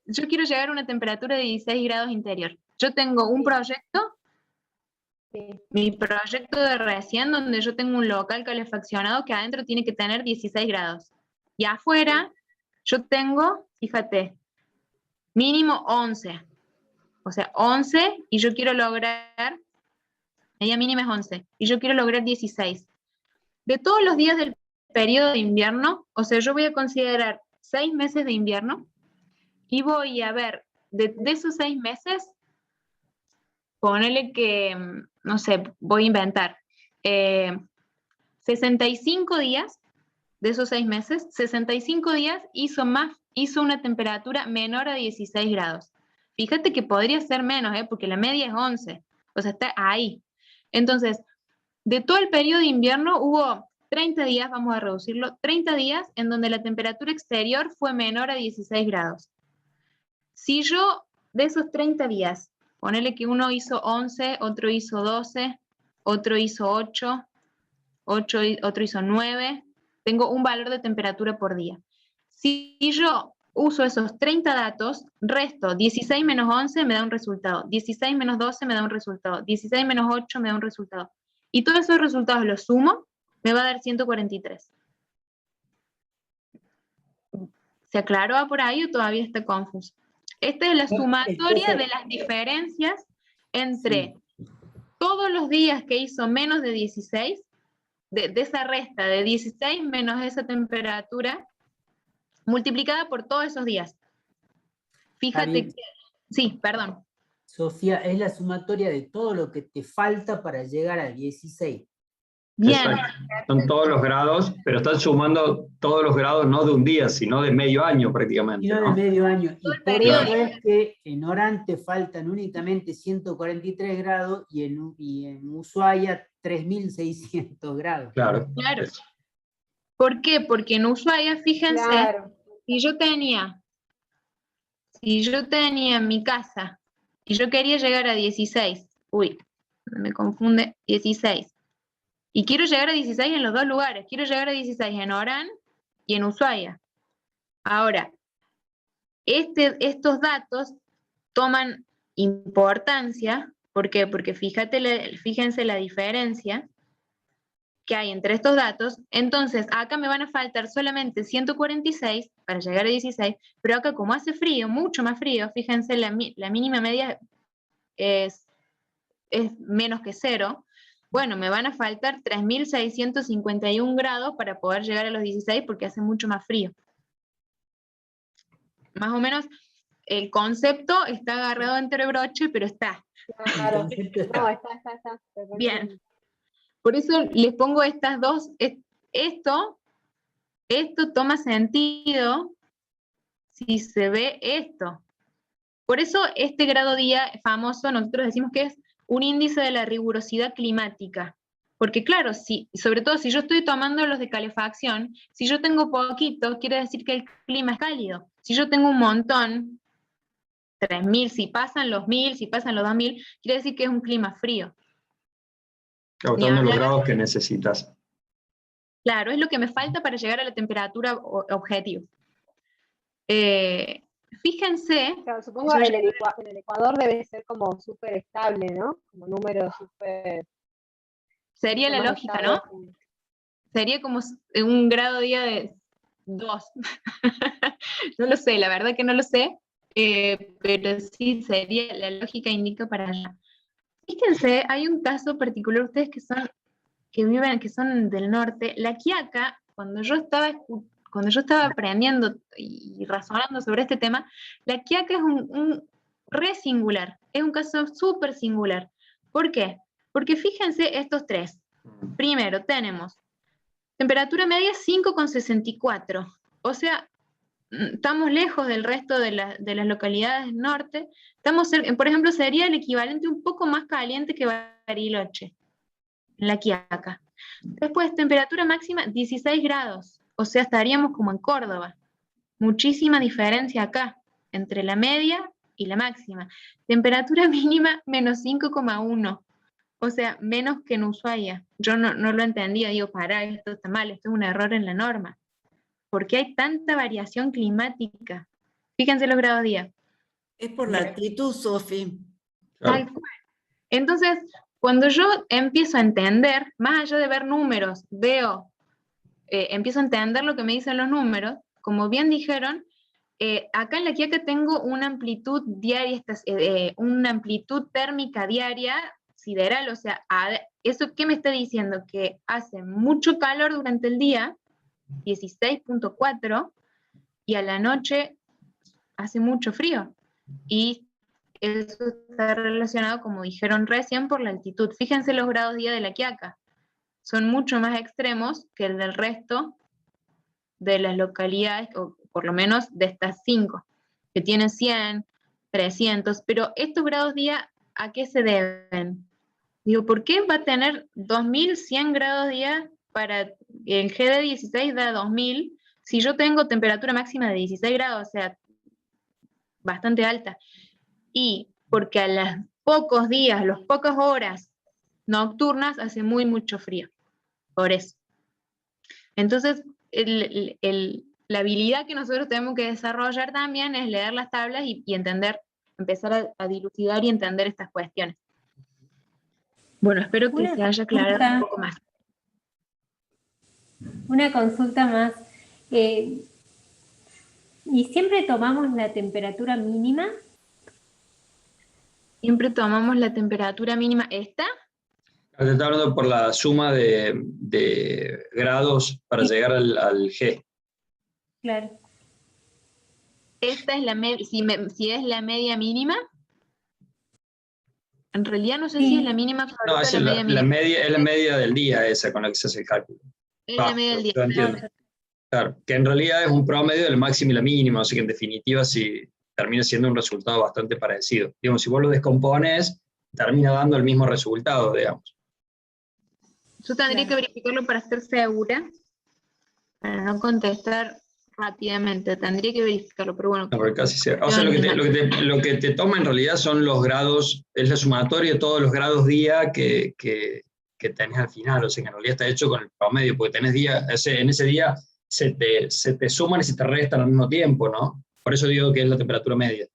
Yo quiero llegar a una temperatura de 16 grados interior. Yo tengo un proyecto, mi proyecto de recién, donde yo tengo un local calefaccionado que adentro tiene que tener 16 grados. Y afuera yo tengo, fíjate, mínimo 11. O sea, 11 y yo quiero lograr, media mínima es 11, y yo quiero lograr 16. De todos los días del periodo de invierno, o sea, yo voy a considerar 6 meses de invierno, y voy a ver, de esos 6 meses, ponele que, no sé, voy a inventar, 65 días de esos 6 meses, 65 días hizo una temperatura menor a 16 grados. Fíjate que podría ser menos, porque la media es 11, o sea, está ahí. Entonces, de todo el periodo de invierno hubo 30 días, vamos a reducirlo, 30 días en donde la temperatura exterior fue menor a 16 grados. Si yo, de esos 30 días, ponele que uno hizo 11, otro hizo 12, otro hizo 8, otro hizo 9, tengo un valor de temperatura por día. Si yo uso esos 30 datos, resto 16 menos 11 me da un resultado, 16 menos 12 me da un resultado, 16 menos 8 me da un resultado. Y todos esos resultados los sumo, me va a dar 143. ¿Se aclaró por ahí o todavía está confuso? Esta es la sumatoria Entonces, de las diferencias entre todos los días que hizo menos de 16, de esa resta de 16 menos esa temperatura, multiplicada por todos esos días. Fíjate bien. que, sí, perdón. Sofía, es la sumatoria de todo lo que te falta para llegar a 16. Bien, Exacto. Son todos los grados, pero están sumando todos los grados no de un día, sino de medio año prácticamente, Y no de ¿no? medio año. Todo Y el por periodo. eso es que en Orán te faltan únicamente 143 grados y en Ushuaia 3600 grados. Claro. Claro. ¿Por qué? Porque en Ushuaia, fíjense, Claro. si yo tenía en mi casa y yo quería llegar a 16, uy, me confunde, 16, y quiero llegar a 16 en los dos lugares, quiero llegar a 16 en Orán y en Ushuaia. Ahora, estos datos toman importancia, ¿por qué? Porque fíjense la diferencia que hay entre estos datos. Entonces, acá me van a faltar solamente 146 para llegar a 16, pero acá como hace frío, mucho más frío, fíjense, la mínima media es menos que 0, bueno, me van a faltar 3651 grados para poder llegar a los 16 porque hace mucho más frío. Más o menos el concepto está agarrado entre broche, pero está. Claro. El concepto está. No, está. perfectamente. Bien. Por eso les pongo estas dos. Esto toma sentido si se ve esto. Por eso este grado día famoso, nosotros decimos que es un índice de la rigurosidad climática. Porque claro, sobre todo si yo estoy tomando los de calefacción, si yo tengo poquito, quiere decir que el clima es cálido. Si yo tengo un montón, 3000, si pasan los 1000, si pasan los 2000, quiere decir que es un clima frío. Cautando los grados que necesitas. Claro, es lo que me falta para llegar a la temperatura objetivo. Fíjense. Claro, supongo que en el Ecuador debe ser como súper estable, ¿no? Como número súper... Sería la lógica, ¿no? Sería como un grado día de 2. No lo sé, la verdad que no lo sé, pero sí sería, la lógica indica para allá. Fíjense, hay un caso particular, ustedes que son del norte, La Quiaca, cuando yo estaba aprendiendo y razonando sobre este tema, La Quiaca es un re singular, es un caso súper singular. ¿Por qué? Porque fíjense estos tres. Primero tenemos temperatura media 5,64, o sea, estamos lejos del resto de las localidades del norte, por ejemplo, sería el equivalente un poco más caliente que Bariloche, en La Quiaca. Después, temperatura máxima 16 grados, o sea, estaríamos como en Córdoba. Muchísima diferencia acá, entre la media y la máxima. Temperatura mínima menos 5,1, o sea, menos que en Ushuaia. Yo no lo entendía, digo, pará, esto está mal, esto es un error en la norma. ¿Por qué hay tanta variación climática? Fíjense los grados día. Es por la altitud, Sofi. Tal cual. Entonces, cuando yo empiezo a entender, más allá de ver números, empiezo a entender lo que me dicen los números, como bien dijeron, acá en La Quiaca tengo una amplitud diaria, una amplitud térmica diaria sideral, o sea, ¿eso qué me está diciendo? Que hace mucho calor durante el día, 16,4, y a la noche hace mucho frío. Y eso está relacionado, como dijeron recién, por la altitud. Fíjense los grados día de La Quiaca. Son mucho más extremos que el del resto de las localidades, o por lo menos de estas 5, que tienen 100, 300, pero estos grados día, ¿a qué se deben? Digo, ¿por qué va a tener 2100 grados día para el GD 16 da 2000 si yo tengo temperatura máxima de 16 grados, o sea, bastante alta? Y porque a los pocos días, las pocas horas nocturnas hace mucho frío, por eso. Entonces, la habilidad que nosotros tenemos que desarrollar también es leer las tablas y entender, empezar a dilucidar y entender estas cuestiones. Bueno, espero que se haya aclarado un poco más. Una consulta más. ¿Y siempre tomamos la temperatura mínima? Siempre tomamos la temperatura mínima. ¿Esta? Te está hablando por la suma de grados para llegar al G. Claro. Esta es la media, si es la media mínima. En realidad no sé Sí. si es la mínima absoluta No, o esa la es media mínima. es la media del día esa con la que se hace el cálculo. Es la media del día. Yo entiendo. Claro, que en realidad es un promedio del máximo y la mínima, así que en definitiva sí termina siendo un resultado bastante parecido. Digamos, si vos lo descompones, termina dando el mismo resultado, digamos. Yo tendría que verificarlo para estar segura, para no contestar rápidamente. Tendría que verificarlo, pero bueno. No, porque casi o sea, lo que te toma en realidad son los grados, es la sumatoria de todos los grados día que tenés al final, o sea, que en realidad está hecho con el promedio, porque tenés en ese día se te suman y se te restan al mismo tiempo, ¿no? Por eso digo que es la temperatura media.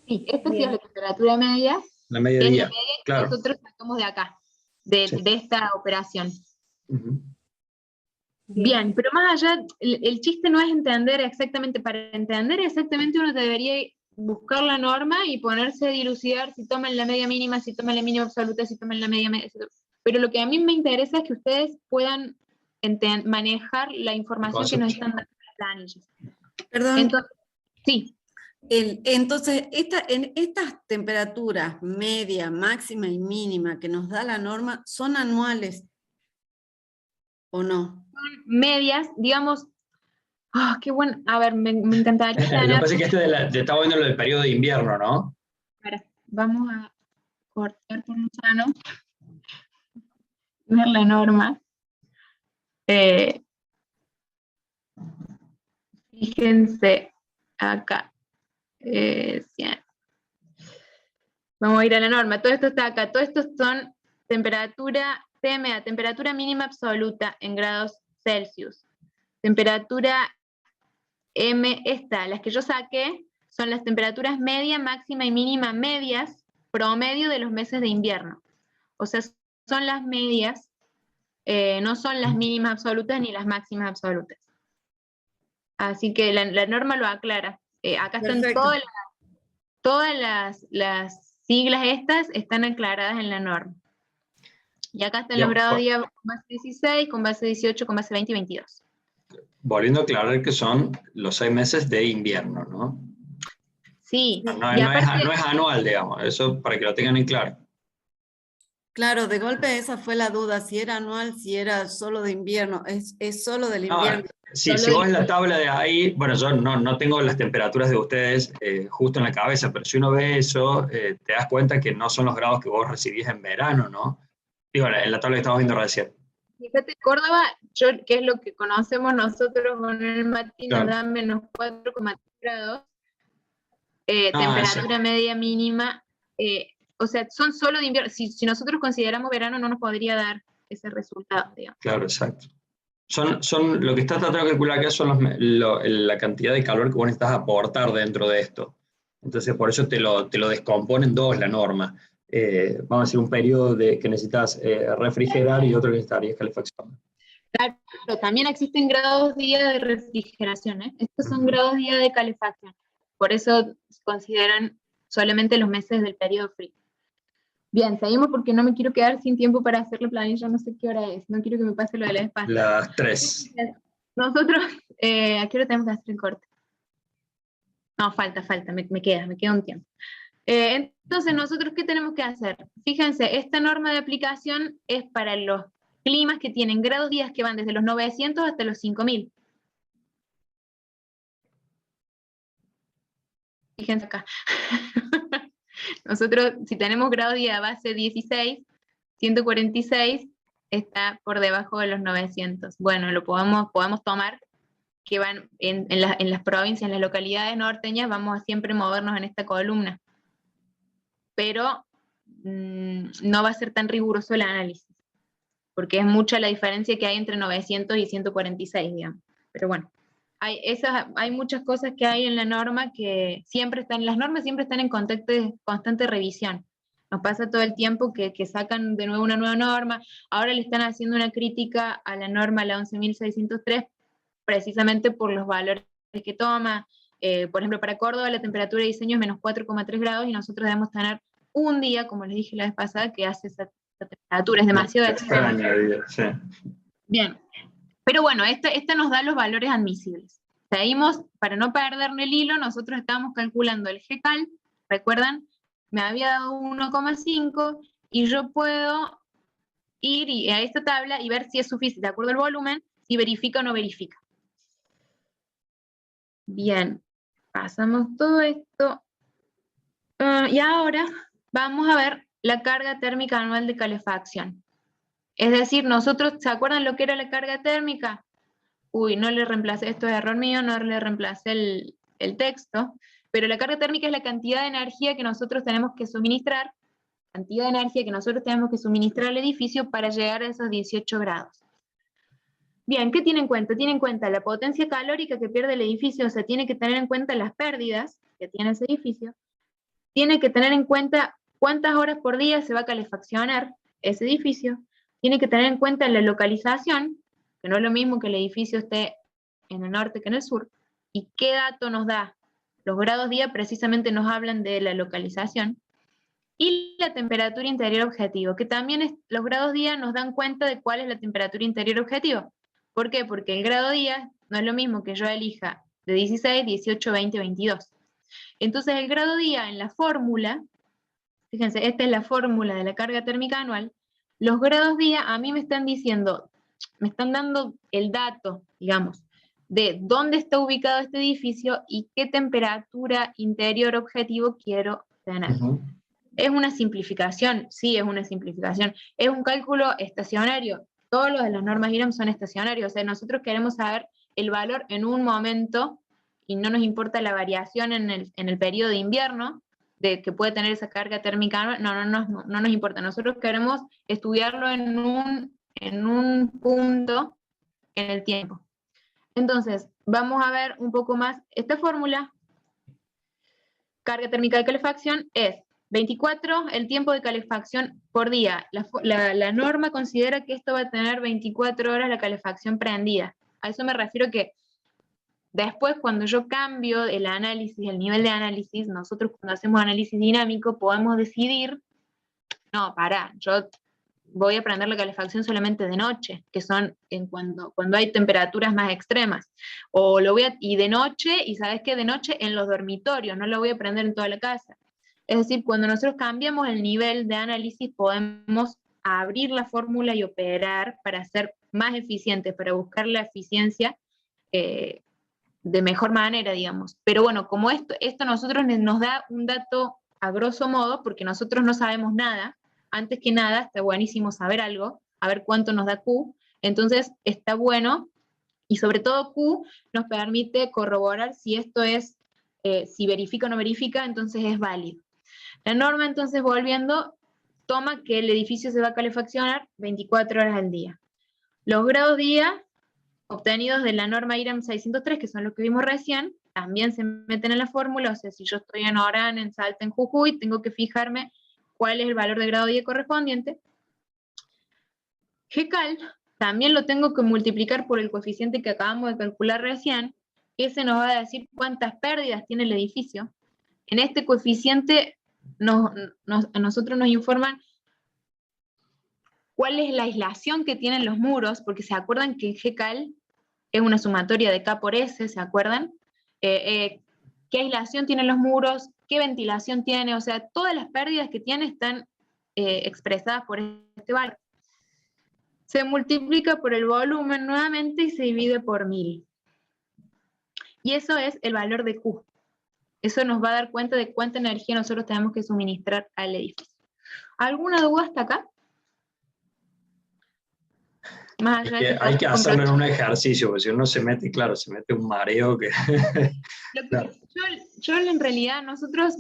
Sí, esta sí es la temperatura media. La media Es día, la media que claro. nosotros sacamos de acá, de esta operación. Uh-huh. Bien, pero más allá, el chiste no es entender exactamente, para entender exactamente uno debería buscar la norma y ponerse a dilucidar si toman la media mínima, si toman la mínima absoluta, si toman la media, pero lo que a mí me interesa es que ustedes puedan manejar la información que nos están dando las planillas. Perdón. Entonces, sí. Entonces, en estas temperaturas media, máxima y mínima que nos da la norma, ¿son anuales o no? Son medias, digamos. Qué bueno. A ver, me encantaría. Lo que pasa es que te estaba viendo lo del periodo de invierno, ¿no? Vamos a cortar por un sano. Ver la norma. Fíjense acá. Vamos a ir a la norma. Todo esto está acá. Todo esto son temperatura TMA, temperatura mínima absoluta en grados Celsius. Temperatura M, las que yo saqué, son las temperaturas media, máxima y mínima medias, promedio de los meses de invierno. O sea, son las medias, no son las mínimas absolutas ni las máximas absolutas. Así que la norma lo aclara. Acá están todas las siglas estas están aclaradas en la norma. Y acá están los grados día con base 16, con base 18, con base 20 y 22. Volviendo a aclarar que son los 6 meses de invierno, ¿no? Sí. No es anual, digamos, eso para que lo tengan en claro. Claro, de golpe esa fue la duda, si era anual, si era solo de invierno, es solo del invierno. Sí, si vos en la tabla de ahí, bueno, yo no tengo las temperaturas de ustedes justo en la cabeza, pero si uno ve eso, te das cuenta que no son los grados que vos recibís en verano, ¿no? Digo, en la tabla que estamos viendo recién. Fíjate, Córdoba, que es lo que conocemos nosotros con el MATI, nos da menos 4,3 grados, temperatura media mínima, o sea, son solo de invierno. Si nosotros consideramos verano, no nos podría dar ese resultado, digamos. Claro, exacto. Son lo que está tratando de calcular acá son la cantidad de calor que vos necesitas aportar dentro de esto. Entonces, por eso te lo descompone en dos la norma. Vamos a decir, un periodo que necesitas refrigerar y otro que necesitarías calefacción. Claro, también existen grados día de refrigeración, ¿eh? Estos son grados día de calefacción. Por eso se consideran solamente los meses del periodo frío. Bien, seguimos porque no me quiero quedar sin tiempo para hacer la planilla, no sé qué hora es, no quiero que me pase lo de la espacio. Las 3. Nosotros, ¿a qué hora tenemos que hacer el corte? No, falta, me queda un tiempo. Entonces, ¿nosotros qué tenemos que hacer? Fíjense, esta norma de aplicación es para los climas que tienen grados días que van desde los 900 hasta los 5000. Fíjense acá. Nosotros, si tenemos grado día base 16, 146 está por debajo de los 900. Bueno, lo podemos tomar que van en las provincias, en las localidades norteñas, vamos a siempre movernos en esta columna. Pero no va a ser tan riguroso el análisis, porque es mucha la diferencia que hay entre 900 y 146, digamos. Pero bueno, hay muchas cosas que hay en la norma que las normas siempre están en constante revisión. Nos pasa todo el tiempo que sacan de nuevo una nueva norma. Ahora le están haciendo una crítica a la norma, la 11.603, precisamente por los valores que toma. Por ejemplo, para Córdoba la temperatura de diseño es menos 4,3 grados y nosotros debemos tener un día, como les dije la vez pasada, que hace esa temperatura, es demasiado extrema. Sí. Bien, pero bueno, esta nos da los valores admisibles. Seguimos, para no perderle el hilo, nosotros estábamos calculando el GCAL, recuerdan, me había dado 1,5 y yo puedo ir a esta tabla y ver si es suficiente, de acuerdo al volumen, si verifica o no verifica. Bien, pasamos todo esto. Y ahora vamos a ver la carga térmica anual de calefacción. Es decir, nosotros, ¿se acuerdan lo que era la carga térmica? Uy, no le reemplacé, esto es error mío, no le reemplacé el texto, pero la carga térmica es la cantidad de energía que nosotros tenemos que suministrar, al edificio para llegar a esos 18 grados. Bien, ¿qué tiene en cuenta? Tiene en cuenta la potencia calórica que pierde el edificio, o sea, tiene que tener en cuenta las pérdidas que tiene ese edificio, tiene que tener en cuenta cuántas horas por día se va a calefaccionar ese edificio, tiene que tener en cuenta la localización, que no es lo mismo que el edificio esté en el norte que en el sur, y qué dato nos da. Los grados día precisamente nos hablan de la localización, y la temperatura interior objetivo, que también los grados día nos dan cuenta de cuál es la temperatura interior objetivo. ¿Por qué? Porque el grado día no es lo mismo que yo elija de 16, 18, 20, 22. Entonces el grado día en la fórmula, fíjense, esta es la fórmula de la carga térmica anual, los grados día a mí me están diciendo, me están dando el dato, digamos, de dónde está ubicado este edificio y qué temperatura interior objetivo quiero tener. ¿Es una simplificación? Sí, es una simplificación. ¿Es un cálculo estacionario? Todos los de las normas IRAM son estacionarios, o sea, nosotros queremos saber el valor en un momento y no nos importa la variación en el periodo de invierno, de que puede tener esa carga térmica, no nos importa. Nosotros queremos estudiarlo en un punto en el tiempo. Entonces, vamos a ver un poco más esta fórmula. Carga térmica de calefacción es 24 el tiempo de calefacción por día. La norma considera que esto va a tener 24 horas la calefacción prendida. A eso me refiero que después, cuando yo cambio el análisis, el nivel de análisis, nosotros cuando hacemos análisis dinámico podemos decidir, no, yo voy a prender la calefacción solamente de noche, que son cuando hay temperaturas más extremas. Y de noche, y ¿sabes qué? De noche en los dormitorios, no lo voy a prender en toda la casa. Es decir, cuando nosotros cambiamos el nivel de análisis, podemos abrir la fórmula y operar para ser más eficientes, para buscar la eficiencia de mejor manera, digamos. Pero bueno, como esto a nosotros nos da un dato a grosso modo, porque nosotros no sabemos nada, antes que nada está buenísimo saber algo, a ver cuánto nos da Q, entonces está bueno, y sobre todo Q nos permite corroborar si esto es, si verifica o no verifica, entonces es válido. La norma, entonces, volviendo, toma que el edificio se va a calefaccionar 24 horas al día. Los grados día obtenidos de la norma IRAM 603, que son los que vimos recién, también se meten en la fórmula, o sea, si yo estoy en Orán, en Salta, en Jujuy, tengo que fijarme cuál es el valor de grado día correspondiente. GCAL también lo tengo que multiplicar por el coeficiente que acabamos de calcular recién, que ese nos va a decir cuántas pérdidas tiene el edificio. En este coeficiente a nosotros nos informan cuál es la aislación que tienen los muros, porque se acuerdan que GCAL es una sumatoria de K por S, ¿se acuerdan? ¿Qué aislación tienen los muros? ¿Qué ventilación tiene? O sea, todas las pérdidas que tiene están expresadas por este valor. Se multiplica por el volumen nuevamente y se divide por 1000. Y eso es el valor de Q. Eso nos va a dar cuenta de cuánta energía nosotros tenemos que suministrar al edificio. ¿Alguna duda hasta acá? Más allá de que hay que hacerlo en un ejercicio, porque si uno se mete, claro, se mete un mareo que... Claro. Yo en realidad, nosotros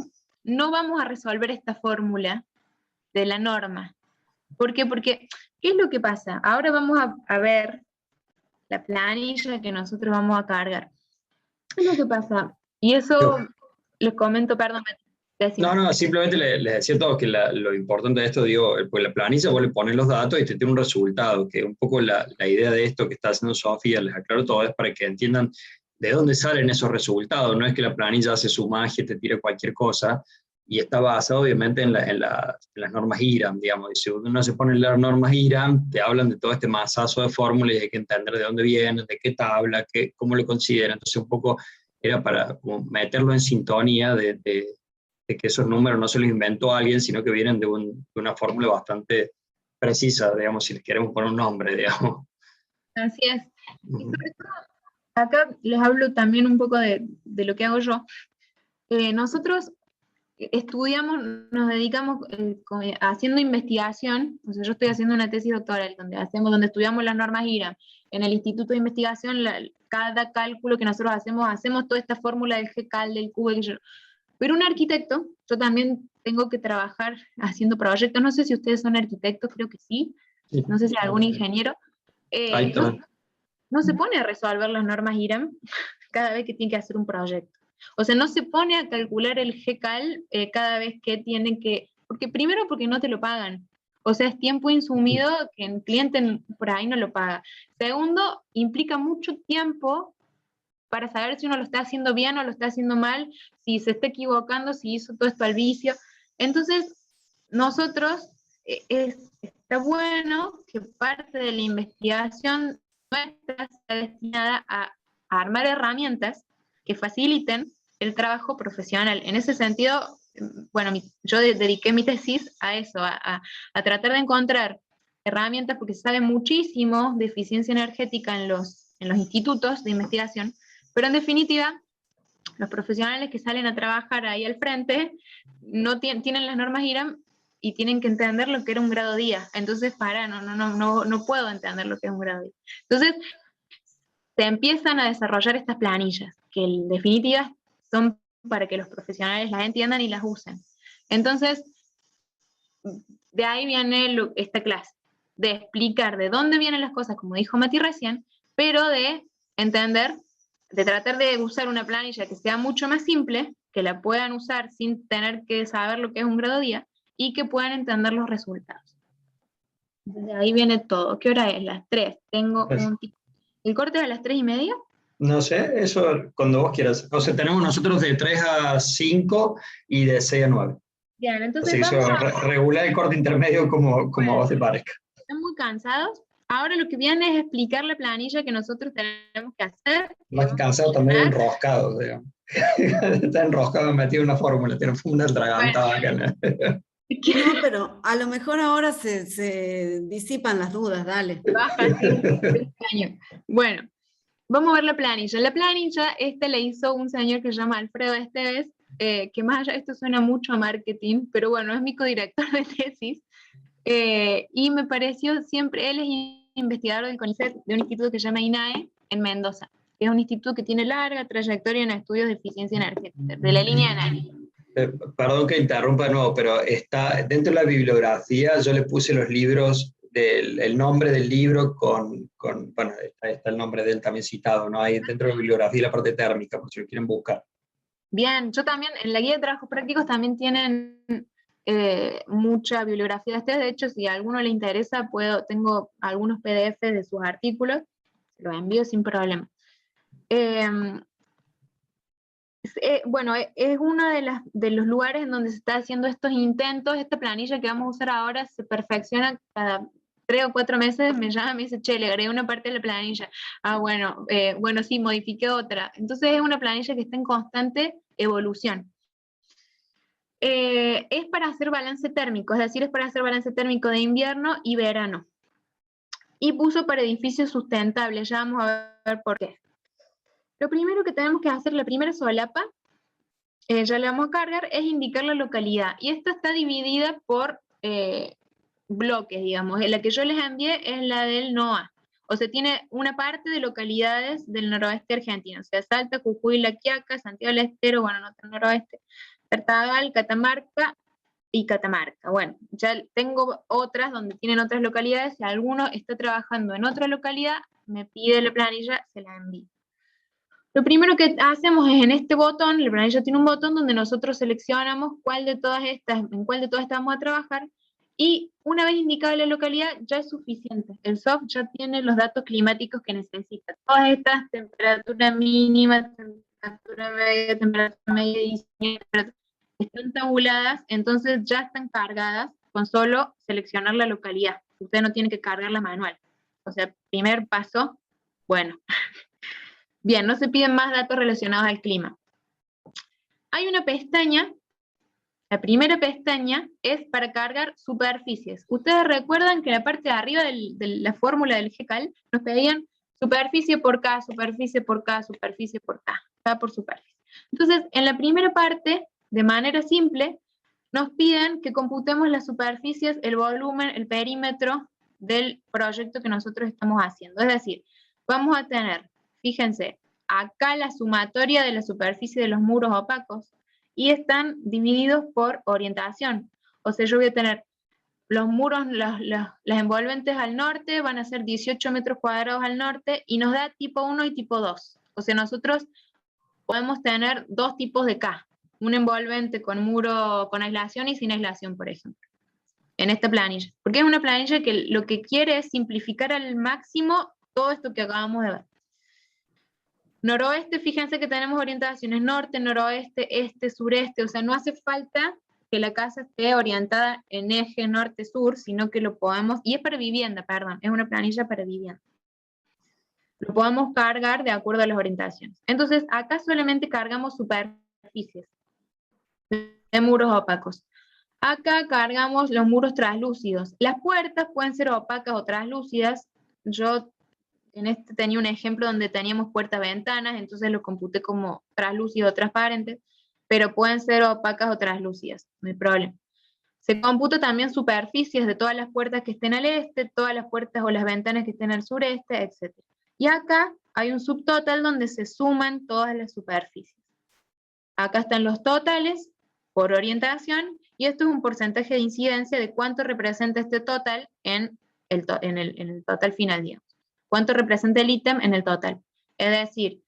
no vamos a resolver esta fórmula de la norma. ¿Por qué? Porque, ¿qué es lo que pasa? Ahora vamos a ver la planilla que nosotros vamos a cargar. ¿Qué es lo que pasa? Y eso les comento, perdón, No, simplemente les decía a todos que lo importante de esto, digo, pues la planilla vos le pones los datos y te tiene un resultado, que un poco la idea de esto que está haciendo Sofía, les aclaro todo, es para que entiendan de dónde salen esos resultados. No es que la planilla hace su magia y te tira cualquier cosa, y está basado obviamente en las normas IRAM, digamos. Y si uno se pone en las normas IRAM, te hablan de todo este masazo de fórmulas y hay que entender de dónde vienen, de qué tabla, cómo lo consideran. Entonces un poco era para como meterlo en sintonía de que esos números no se los inventó alguien, sino que vienen de una fórmula bastante precisa, digamos, si les queremos poner un nombre, digamos. Así es. Y sobre todo, acá les hablo también un poco de lo que hago yo. Nosotros estudiamos, nos dedicamos haciendo investigación, o sea, yo estoy haciendo una tesis doctoral donde estudiamos las normas IRAM. En el Instituto de Investigación, cada cálculo que nosotros hacemos toda esta fórmula del GCAL, del QE, pero un arquitecto, yo también tengo que trabajar haciendo proyectos, no sé si ustedes son arquitectos, creo que sí, no sé si algún ingeniero, no se pone a resolver las normas IRAM cada vez que tiene que hacer un proyecto. O sea, no se pone a calcular el GCAL cada vez que tienen que, primero porque no te lo pagan, o sea, es tiempo insumido que el cliente por ahí no lo paga. Segundo, implica mucho tiempo para saber si uno lo está haciendo bien o lo está haciendo mal, si se está equivocando, si hizo todo esto al vicio. Entonces, nosotros, está bueno que parte de la investigación nuestra sea destinada a armar herramientas que faciliten el trabajo profesional. En ese sentido, bueno, yo dediqué mi tesis a eso, a tratar de encontrar herramientas, porque se sabe muchísimo de eficiencia energética en los institutos de investigación, pero en definitiva, los profesionales que salen a trabajar ahí al frente no tienen las normas IRAM y tienen que entender lo que era un grado día. Entonces, no puedo entender lo que es un grado día. Entonces, se empiezan a desarrollar estas planillas, que en definitiva son para que los profesionales las entiendan y las usen. Entonces, de ahí viene esta clase, de explicar de dónde vienen las cosas, como dijo Mati recién, pero de entender, de tratar de usar una planilla que sea mucho más simple, que la puedan usar sin tener que saber lo que es un grado día, y que puedan entender los resultados. De ahí viene todo. ¿Qué hora es? Las 3. Tengo un tipo. ¿El corte es a las 3:30? No sé, eso cuando vos quieras. O sea, tenemos nosotros de 3 a 5 y de 6 a 9. Bien, entonces así que regular el corte intermedio como a vos te parezca. ¿Están muy cansados? Ahora lo que viene es explicar la planilla que nosotros tenemos que hacer. Más que cansado, también enroscado, digamos. Está enroscado, metido en una fórmula, tiene una atragantada acá. No, pero a lo mejor ahora se disipan las dudas, dale. Baja, sí. Bueno, vamos a ver la planilla. La planilla, la hizo un señor que se llama Alfredo Esteves, que más allá, esto suena mucho a marketing, pero bueno, es mi codirector de tesis, y me pareció siempre, él es investigador del CONICET, de un instituto que se llama INAE, en Mendoza, que es un instituto que tiene larga trayectoria en estudios de eficiencia energética, de la línea de análisis. Perdón que interrumpa de nuevo, pero está dentro de la bibliografía, yo le puse los libros, el nombre del libro bueno, está el nombre de él también citado, ¿no? Ahí dentro de la bibliografía la parte térmica, por si lo quieren buscar. Bien, yo también, en la guía de trabajos prácticos también tienen mucha bibliografía de hecho, si a alguno le interesa, tengo algunos PDFs de sus artículos, los envío sin problema. Bueno, es uno de los lugares en donde se está haciendo estos intentos. Esta planilla que vamos a usar ahora se perfecciona cada 3 o 4 meses, me llama y me dice, che, le agregué una parte de la planilla. Bueno, sí, modifiqué otra. Entonces es una planilla que está en constante evolución. Es para hacer balance térmico, es decir, es para hacer balance térmico de invierno y verano. Y puso para edificios sustentables, ya vamos a ver por qué. Lo primero que tenemos que hacer, la primera solapa, ya le vamos a cargar, es indicar la localidad. Y esta está dividida por bloques, digamos. La que yo les envié es la del NOA. O sea, tiene una parte de localidades del noroeste argentino. O sea, Salta, Jujuy, La Quiaca, Santiago del Estero, bueno, no está el noroeste, Tartagal, Catamarca y Catamarca. Bueno, ya tengo otras donde tienen otras localidades. Si alguno está trabajando en otra localidad, me pide la planilla, se la envío. Lo primero que hacemos es en este botón, la planilla tiene un botón donde nosotros seleccionamos en cuál de todas estas vamos a trabajar, y una vez indicada la localidad ya es suficiente. El software ya tiene los datos climáticos que necesita. Todas estas, temperatura mínima, temperatura media y están tabuladas, entonces ya están cargadas con solo seleccionar la localidad. Usted no tiene que cargarla manual. O sea, primer paso, bueno. Bien, no se piden más datos relacionados al clima. Hay una pestaña, la primera pestaña es para cargar superficies. Ustedes recuerdan que la parte de arriba de la fórmula del GCAL nos pedían superficie por K, superficie por K, superficie por K, K por superficie. Entonces, en la primera parte, de manera simple, nos piden que computemos las superficies, el volumen, el perímetro del proyecto que nosotros estamos haciendo. Es decir, vamos a tener, fíjense, acá la sumatoria de la superficie de los muros opacos, y están divididos por orientación. O sea, yo voy a tener los muros, las envolventes al norte, van a ser 18 metros cuadrados al norte, y nos da tipo 1 y tipo 2. O sea, nosotros podemos tener dos tipos de K. Un envolvente con muro con aislación y sin aislación, por ejemplo, en esta planilla. Porque es una planilla que lo que quiere es simplificar al máximo todo esto que acabamos de ver. Noroeste, fíjense que tenemos orientaciones norte, noroeste, este, sureste, o sea, no hace falta que la casa esté orientada en eje norte-sur, sino que lo podemos, y es para vivienda, perdón, es una planilla para vivienda. Lo podemos cargar de acuerdo a las orientaciones. Entonces, acá solamente cargamos superficies de muros opacos. Acá cargamos los muros translúcidos. Las puertas pueden ser opacas o translúcidas. Yo en este tenía un ejemplo donde teníamos puertas-ventanas, entonces lo computé como translúcido o transparente, pero pueden ser opacas o translúcidas, no hay problema. Se computa también superficies de todas las puertas que estén al este, todas las puertas o las ventanas que estén al sureste, etc. Y acá hay un subtotal donde se suman todas las superficies. Acá están los totales por orientación, y esto es un porcentaje de incidencia de cuánto representa este total en el total final, digamos. Cuánto representa el ítem en el total. Es decir,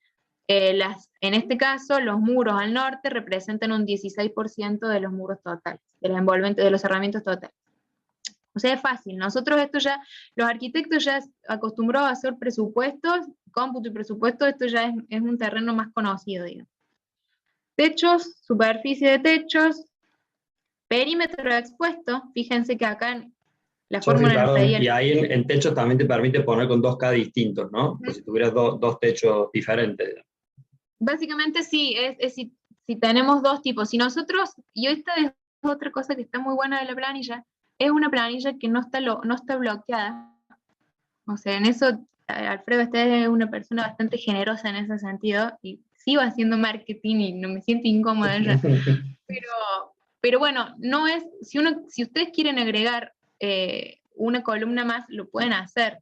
en este caso, los muros al norte representan un 16% de los muros totales, de los envolventes, de los cerramientos totales. O sea, es fácil. Nosotros esto ya, los arquitectos ya acostumbrados a hacer presupuestos, cómputo y presupuesto, esto ya es un terreno más conocido, digamos. Techos, superficie de techos, perímetro expuesto, fíjense que acá en la fórmula nos pedía... Y ahí en techos también te permite poner con 2K distintos, ¿no? Pues si tuvieras dos techos diferentes. Básicamente sí, es si tenemos dos tipos. Si nosotros, y esta es otra cosa que está muy buena de la planilla, es una planilla que no está bloqueada. O sea, en eso, Alfredo, usted es una persona bastante generosa en ese sentido, y sigo haciendo marketing y no me siento incómoda ya. Pero bueno, no es, si ustedes quieren agregar una columna más, lo pueden hacer.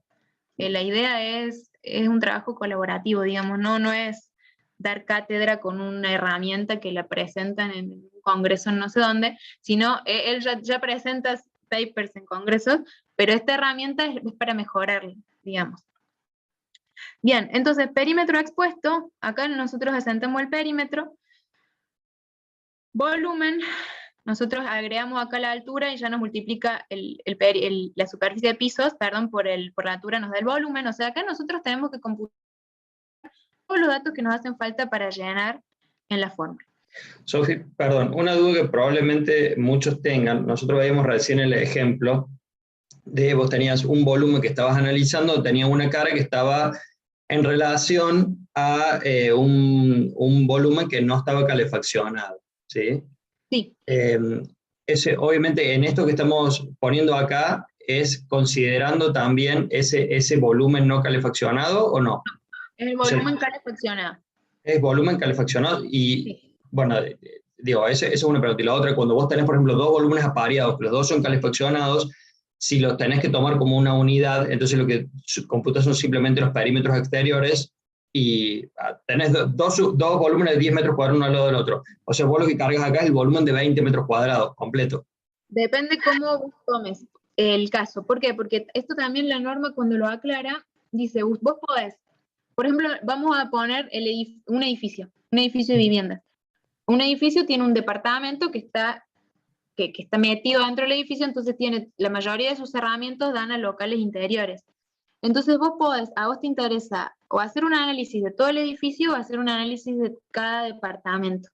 La idea es un trabajo colaborativo, digamos, no es dar cátedra con una herramienta que la presentan en un congreso no sé dónde, sino él ya presenta papers en congresos, pero esta herramienta es para mejorarlo, digamos. Bien, entonces perímetro expuesto, acá nosotros asentamos el perímetro. Volumen, nosotros agregamos acá la altura y ya nos multiplica la superficie de pisos, perdón, por la altura nos da el volumen. O sea, acá nosotros tenemos que computar todos los datos que nos hacen falta para llenar en la fórmula. Sofi, perdón, una duda que probablemente muchos tengan. Nosotros veíamos recién el ejemplo de vos tenías un volumen que estabas analizando, tenías una cara que estaba en relación a un volumen que no estaba calefaccionado, ¿sí? Sí. Obviamente en esto que estamos poniendo acá es considerando también ese volumen no calefaccionado, ¿o no? Es el volumen calefaccionado. Es volumen calefaccionado y, sí. Bueno, digo, esa es una pregunta. Y la otra, cuando vos tenés, por ejemplo, dos volúmenes apareados, que los dos son calefaccionados, si los tenés que tomar como una unidad, entonces lo que computas son simplemente los perímetros exteriores y tenés dos volúmenes de 10 metros cuadrados uno al lado del otro. O sea, vos lo que cargas acá es el volumen de 20 metros cuadrados, completo. Depende cómo vos tomes el caso. ¿Por qué? Porque esto también la norma cuando lo aclara, dice, vos podés por ejemplo, vamos a poner un edificio de viviendas. Un edificio tiene un departamento que está metido dentro del edificio, entonces la mayoría de sus cerramientos dan a locales interiores. Entonces a vos te interesa o hacer un análisis de todo el edificio o hacer un análisis de cada departamento.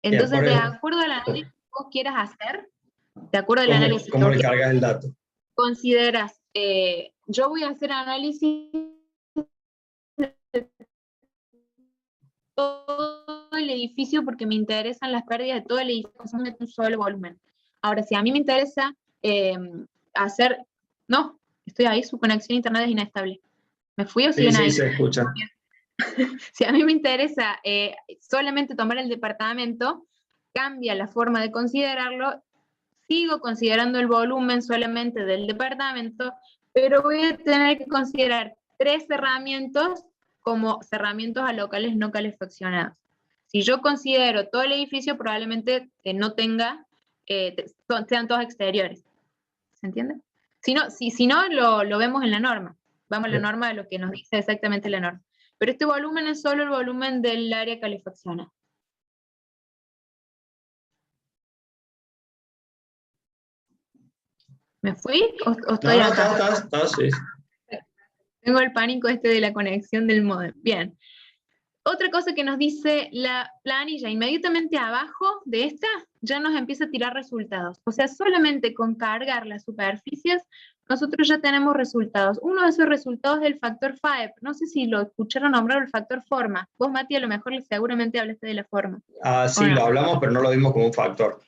Entonces, de acuerdo al análisis que vos quieras hacer, de acuerdo al análisis ¿Cómo le cargas el dato? consideras, yo voy a hacer análisis de todo el edificio porque me interesan las pérdidas de todo el edificio de un solo volumen. Ahora, si a mí me interesa no, estoy ahí, su conexión a internet es inestable. ¿Me fui o siguen ahí? Sí, se escucha. Si a mí me interesa solamente tomar el departamento, cambia la forma de considerarlo, sigo considerando el volumen solamente del departamento, pero voy a tener que considerar 3 cerramientos como cerramientos a locales no calefaccionados. Si yo considero todo el edificio, probablemente no tenga, sean todos exteriores. ¿Se entiende? Si no, lo vemos en la norma. Vamos a la norma de lo que nos dice exactamente la norma. Pero este volumen es solo el volumen del área calefaccionada. ¿Me fui o estoy acá? Estás, sí. Tengo el pánico de la conexión del módem. Bien. Otra cosa que nos dice la planilla, inmediatamente abajo de esta, ya nos empieza a tirar resultados. O sea, solamente con cargar las superficies, nosotros ya tenemos resultados. Uno de esos resultados es el factor FAEP. No sé si lo escucharon nombrar, el factor forma. Vos, Mati, a lo mejor seguramente hablaste de la forma. Sí, lo hablamos, pero no lo vimos como un factor.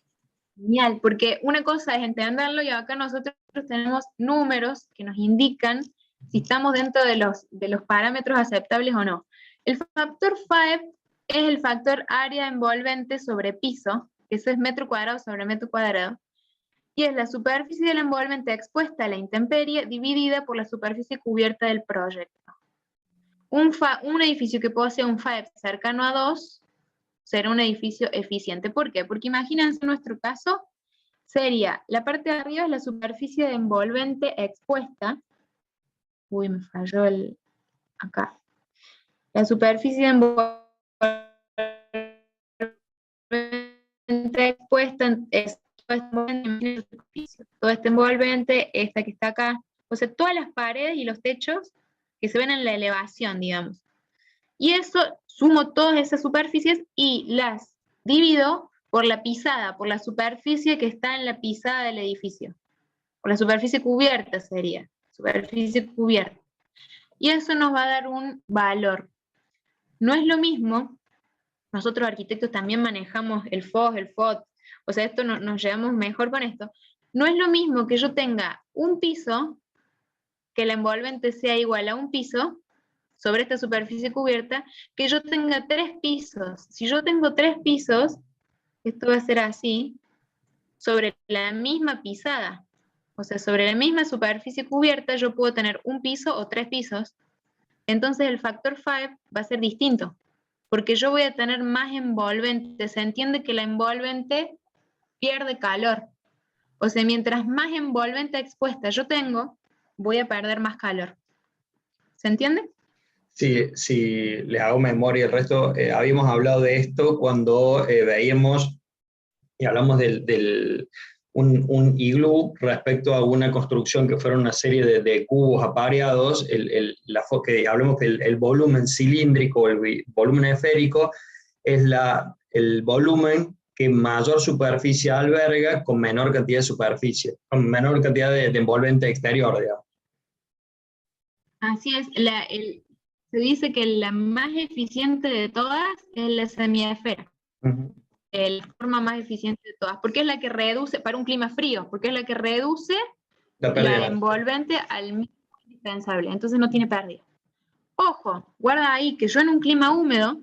Genial, porque una cosa es entenderlo y acá nosotros tenemos números que nos indican si estamos dentro de los parámetros aceptables o no. El factor FAEP es el factor área envolvente sobre piso, que eso es metro cuadrado sobre metro cuadrado, y es la superficie del envolvente expuesta a la intemperie dividida por la superficie cubierta del proyecto. Un edificio que posee un FAEP cercano a 2 será un edificio eficiente. ¿Por qué? Porque imagínense en nuestro caso, sería la parte de arriba es la superficie de envolvente expuesta. Uy, me falló acá. La superficie de envolvente expuesta es todo este envolvente, esta que está acá, o sea, todas las paredes y los techos que se ven en la elevación, digamos. Y eso, sumo todas esas superficies y las divido por la pisada, por la superficie que está en la pisada del edificio. Por la superficie cubierta sería, superficie cubierta. Y eso nos va a dar un valor. No es lo mismo, nosotros arquitectos también manejamos el FOS, el FOT, o sea, esto nos llevamos mejor con esto. No es lo mismo que yo tenga un piso, que la envolvente sea igual a un piso, sobre esta superficie cubierta, que yo tenga 3 pisos. Si yo tengo 3 pisos, esto va a ser así, sobre la misma pisada. O sea, sobre la misma superficie cubierta yo puedo tener un piso o 3 pisos. Entonces el factor 5 va a ser distinto, porque yo voy a tener más envolvente. Se entiende que la envolvente pierde calor. O sea, mientras más envolvente expuesta yo tengo, voy a perder más calor. ¿Se entiende? Si les hago memoria el resto, habíamos hablado de esto cuando veíamos y hablamos un iglú respecto a una construcción que fuera una serie de cubos apareados, hablemos que el volumen cilíndrico, el volumen esférico, es el volumen que mayor superficie alberga con menor cantidad de superficie, con menor cantidad de envolvente exterior, digamos. Así es, se dice que la más eficiente de todas es la semiesfera. Uh-huh. La forma más eficiente de todas, porque es la que reduce, para un clima frío, porque es la que reduce la envolvente al mínimo indispensable, entonces no tiene pérdida. Ojo, guarda ahí que yo en un clima húmedo,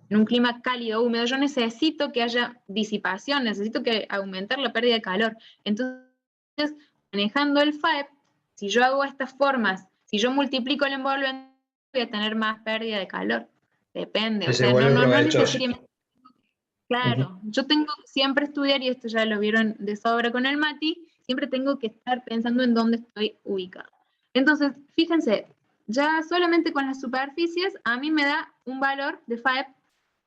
en un clima cálido húmedo, yo necesito que haya disipación, necesito que aumentar la pérdida de calor. Entonces, manejando el FAEP, si yo hago estas formas, si yo multiplico el envolvente, voy a tener más pérdida de calor. Depende, o sea, no necesariamente. Claro, yo tengo que siempre estudiar, y esto ya lo vieron de sobra con el Mati, siempre tengo que estar pensando en dónde estoy ubicado. Entonces, fíjense, ya solamente con las superficies, a mí me da un valor de FAEP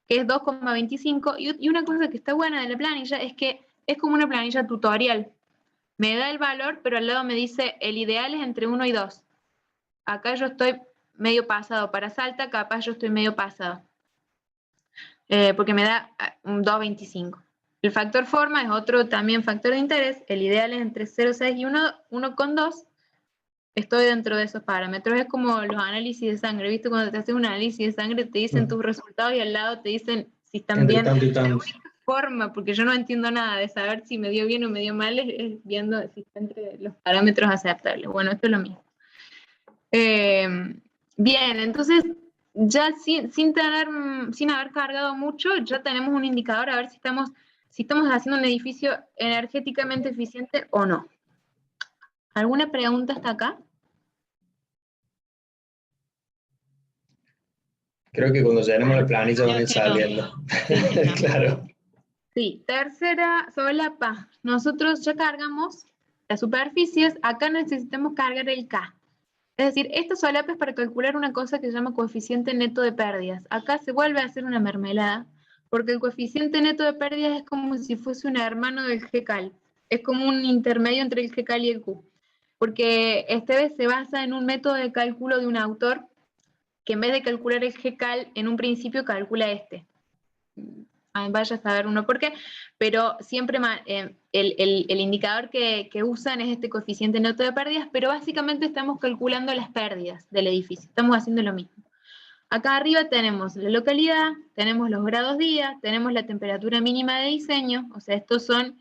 que es 2,25, y una cosa que está buena de la planilla es que es como una planilla tutorial. Me da el valor, pero al lado me dice el ideal es entre 1 y 2. Acá yo estoy medio pasado. Para Salta, capaz yo estoy medio pasado. Porque me da un 2,25. El factor forma es otro también factor de interés. El ideal es entre 0,6 y 1,2. Estoy dentro de esos parámetros. Es como los análisis de sangre. ¿Viste? Cuando te haces un análisis de sangre te dicen tus resultados y al lado te dicen si están Entre bien. tanto y La tanto. única forma, porque yo no entiendo nada de saber si me dio bien o me dio mal, es viendo si está entre los parámetros aceptables. Bueno, esto es lo mismo. Bien, entonces ya sin haber cargado mucho, ya tenemos un indicador a ver si estamos haciendo un edificio energéticamente eficiente o no. ¿Alguna pregunta hasta acá? Creo que cuando llenemos la planilla van a ir Creo que no. saliendo. Sí, no. Claro. Sí, tercera solapa. Nosotros ya cargamos las superficies, acá necesitamos cargar el K. Es decir, esta solapa es para calcular una cosa que se llama coeficiente neto de pérdidas. Acá se vuelve a hacer una mermelada, porque el coeficiente neto de pérdidas es como si fuese un hermano del GCal. Es como un intermedio entre el GCal y el Q. Porque este vez se basa en un método de cálculo de un autor que en vez de calcular el GCal, en un principio calcula este. Vaya a saber uno por qué, pero siempre el indicador que usan es este coeficiente neto de pérdidas, pero básicamente estamos calculando las pérdidas del edificio, estamos haciendo lo mismo. Acá arriba tenemos la localidad, tenemos los grados día, tenemos la temperatura mínima de diseño, o sea, estos son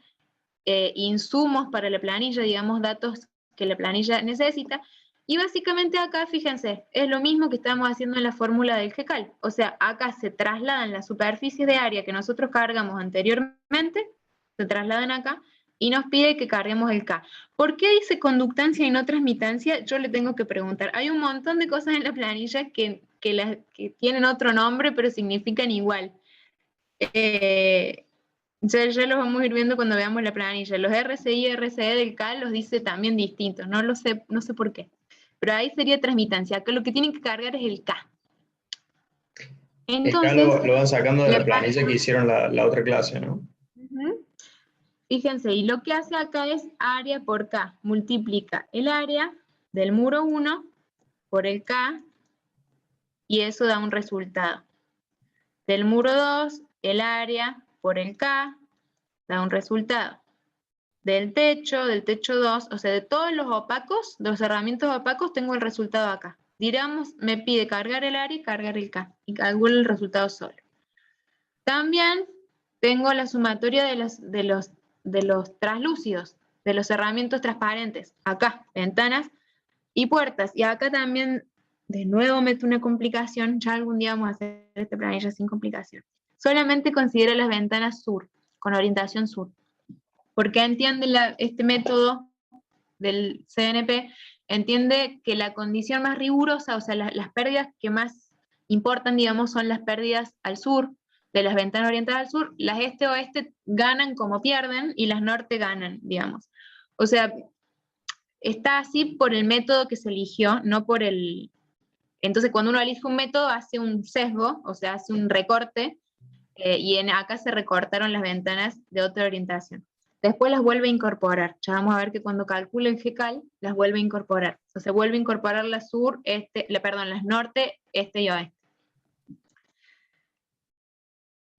insumos para la planilla, digamos, datos que la planilla necesita. Y básicamente acá, fíjense, es lo mismo que estamos haciendo en la fórmula del GCal. O sea, acá se trasladan las superficies de área que nosotros cargamos anteriormente, se trasladan acá, y nos pide que carguemos el K. ¿Por qué dice conductancia y no transmitancia? Yo le tengo que preguntar. Hay un montón de cosas en la planilla que tienen otro nombre, pero significan igual. Ya los vamos a ir viendo cuando veamos la planilla. Los RCI y RCE del CAL los dice también distintos, no sé por qué. Pero ahí sería transmitancia. Acá lo que tienen que cargar es el K. Entonces, lo van sacando de la planilla que hicieron la otra clase, ¿no? Fíjense, y lo que hace acá es área por K. Multiplica el área del muro 1 por el K, y eso da un resultado. Del muro 2, el área por el K, da un resultado. Del techo 2, o sea, de todos los opacos, de los cerramientos opacos, tengo el resultado acá. Digamos, me pide cargar el área y cargar el K, y calculo el resultado solo. También tengo la sumatoria de los translúcidos, de los cerramientos transparentes. Acá, ventanas y puertas. Y acá también, de nuevo meto una complicación, ya algún día vamos a hacer esta planilla sin complicación. Solamente considera las ventanas sur, con orientación sur. Porque entiende este método del CNP, entiende que la condición más rigurosa, o sea, las pérdidas que más importan, digamos, son las pérdidas al sur, de las ventanas orientadas al sur. Las este-oeste ganan como pierden, y las norte ganan, digamos. O sea, está así por el método que se eligió, no por el... Entonces, cuando uno elige un método, hace un sesgo, o sea, hace un recorte, y acá se recortaron las ventanas de otra orientación. Después las vuelve a incorporar. Ya vamos a ver que cuando calcula el GCal, las vuelve a incorporar. O sea, se vuelve a incorporar las las norte, este y oeste.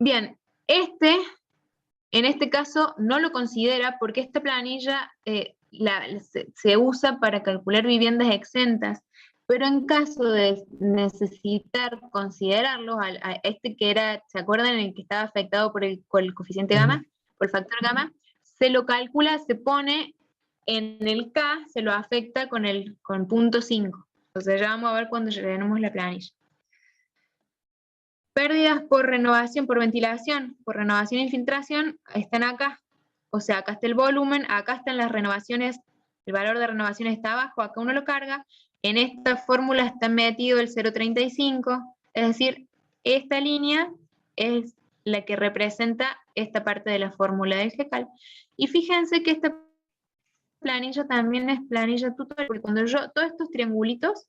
Bien, en este caso no lo considera porque esta planilla se usa para calcular viviendas exentas, pero en caso de necesitar considerarlo, a este que era, ¿se acuerdan? El que estaba afectado por el coeficiente gamma, por el factor gamma, se lo calcula, se pone en el K, se lo afecta con 0.5. O sea, ya vamos a ver cuando llenemos la planilla. Pérdidas por renovación, por ventilación, por renovación e infiltración, están acá. O sea, acá está el volumen, acá están las renovaciones, el valor de renovación está abajo, acá uno lo carga. En esta fórmula está metido el 0.35, es decir, esta línea es la que representa esta parte de la fórmula del GCal. Y fíjense que esta planilla también es planilla tutorial, porque cuando todos estos triangulitos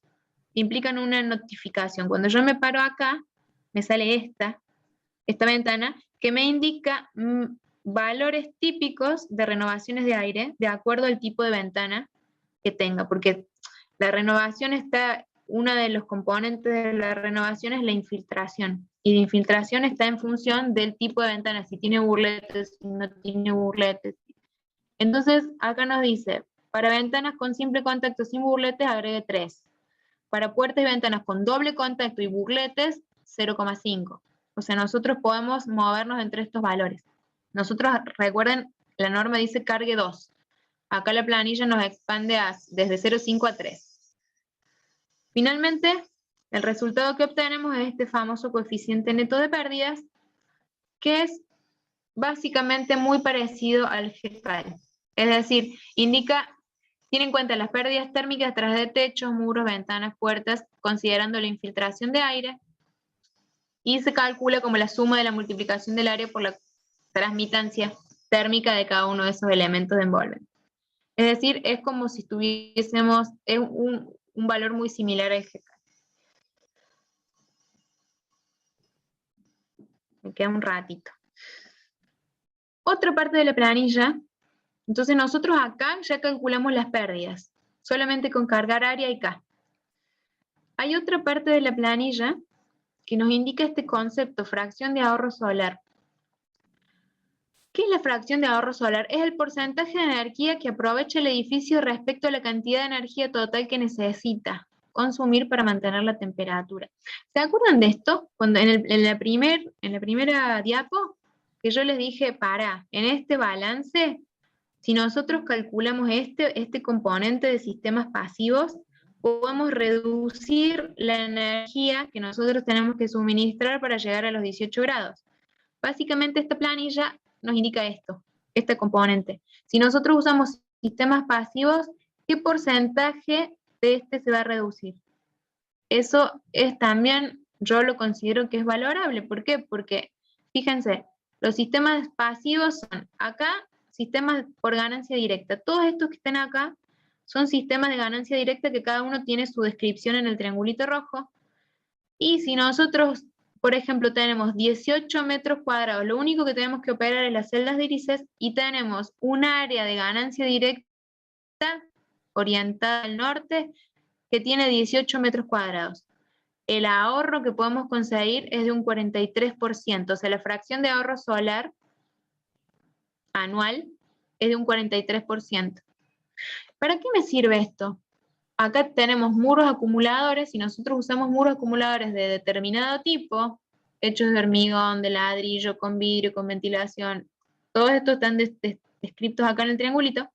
implican una notificación. Cuando yo me paro acá, me sale esta ventana, que me indica valores típicos de renovaciones de aire, de acuerdo al tipo de ventana que tenga, porque la renovación está, uno de los componentes de la renovación es la infiltración, y la infiltración está en función del tipo de ventana, si tiene burletes, si no tiene burletes. Entonces, acá nos dice, para ventanas con simple contacto sin burletes, agregue 3. Para puertas y ventanas con doble contacto y burletes, 0,5. O sea, nosotros podemos movernos entre estos valores. Nosotros, recuerden, la norma dice cargue 2. Acá la planilla nos expande desde 0,5 a 3. Finalmente, el resultado que obtenemos es este famoso coeficiente neto de pérdidas, que es básicamente muy parecido al GECAL. Es decir, tiene en cuenta las pérdidas térmicas tras de techos, muros, ventanas, puertas, considerando la infiltración de aire, y se calcula como la suma de la multiplicación del área por la transmitancia térmica de cada uno de esos elementos de envolvente. Es decir, es como si tuviésemos un valor muy similar al GECAL. Me queda un ratito. Otra parte de la planilla, entonces nosotros acá ya calculamos las pérdidas, solamente con cargar área y K. Hay otra parte de la planilla que nos indica este concepto, fracción de ahorro solar. ¿Qué es la fracción de ahorro solar? Es el porcentaje de energía que aprovecha el edificio respecto a la cantidad de energía total que necesita consumir para mantener la temperatura. ¿Se acuerdan de esto? Cuando en la primera diapo, que yo les dije, en este balance, si nosotros calculamos este componente de sistemas pasivos, podemos reducir la energía que nosotros tenemos que suministrar para llegar a los 18 grados. Básicamente esta planilla nos indica este componente. Si nosotros usamos sistemas pasivos, ¿qué porcentaje de este se va a reducir? Eso es también, yo lo considero que es valorable. ¿Por qué? Porque, fíjense, los sistemas pasivos son, acá, sistemas por ganancia directa. Todos estos que están acá son sistemas de ganancia directa que cada uno tiene su descripción en el triangulito rojo. Y si nosotros, por ejemplo, tenemos 18 metros cuadrados, lo único que tenemos que operar es las celdas de irises y tenemos un área de ganancia directa orientada al norte que tiene 18 metros cuadrados. El ahorro que podemos conseguir es de un 43%, o sea, la fracción de ahorro solar anual es de un 43%. ¿Para qué me sirve esto? Acá tenemos muros acumuladores, y nosotros usamos muros acumuladores de determinado tipo, hechos de hormigón, de ladrillo, con vidrio, con ventilación, todos estos están descritos acá en el triangulito.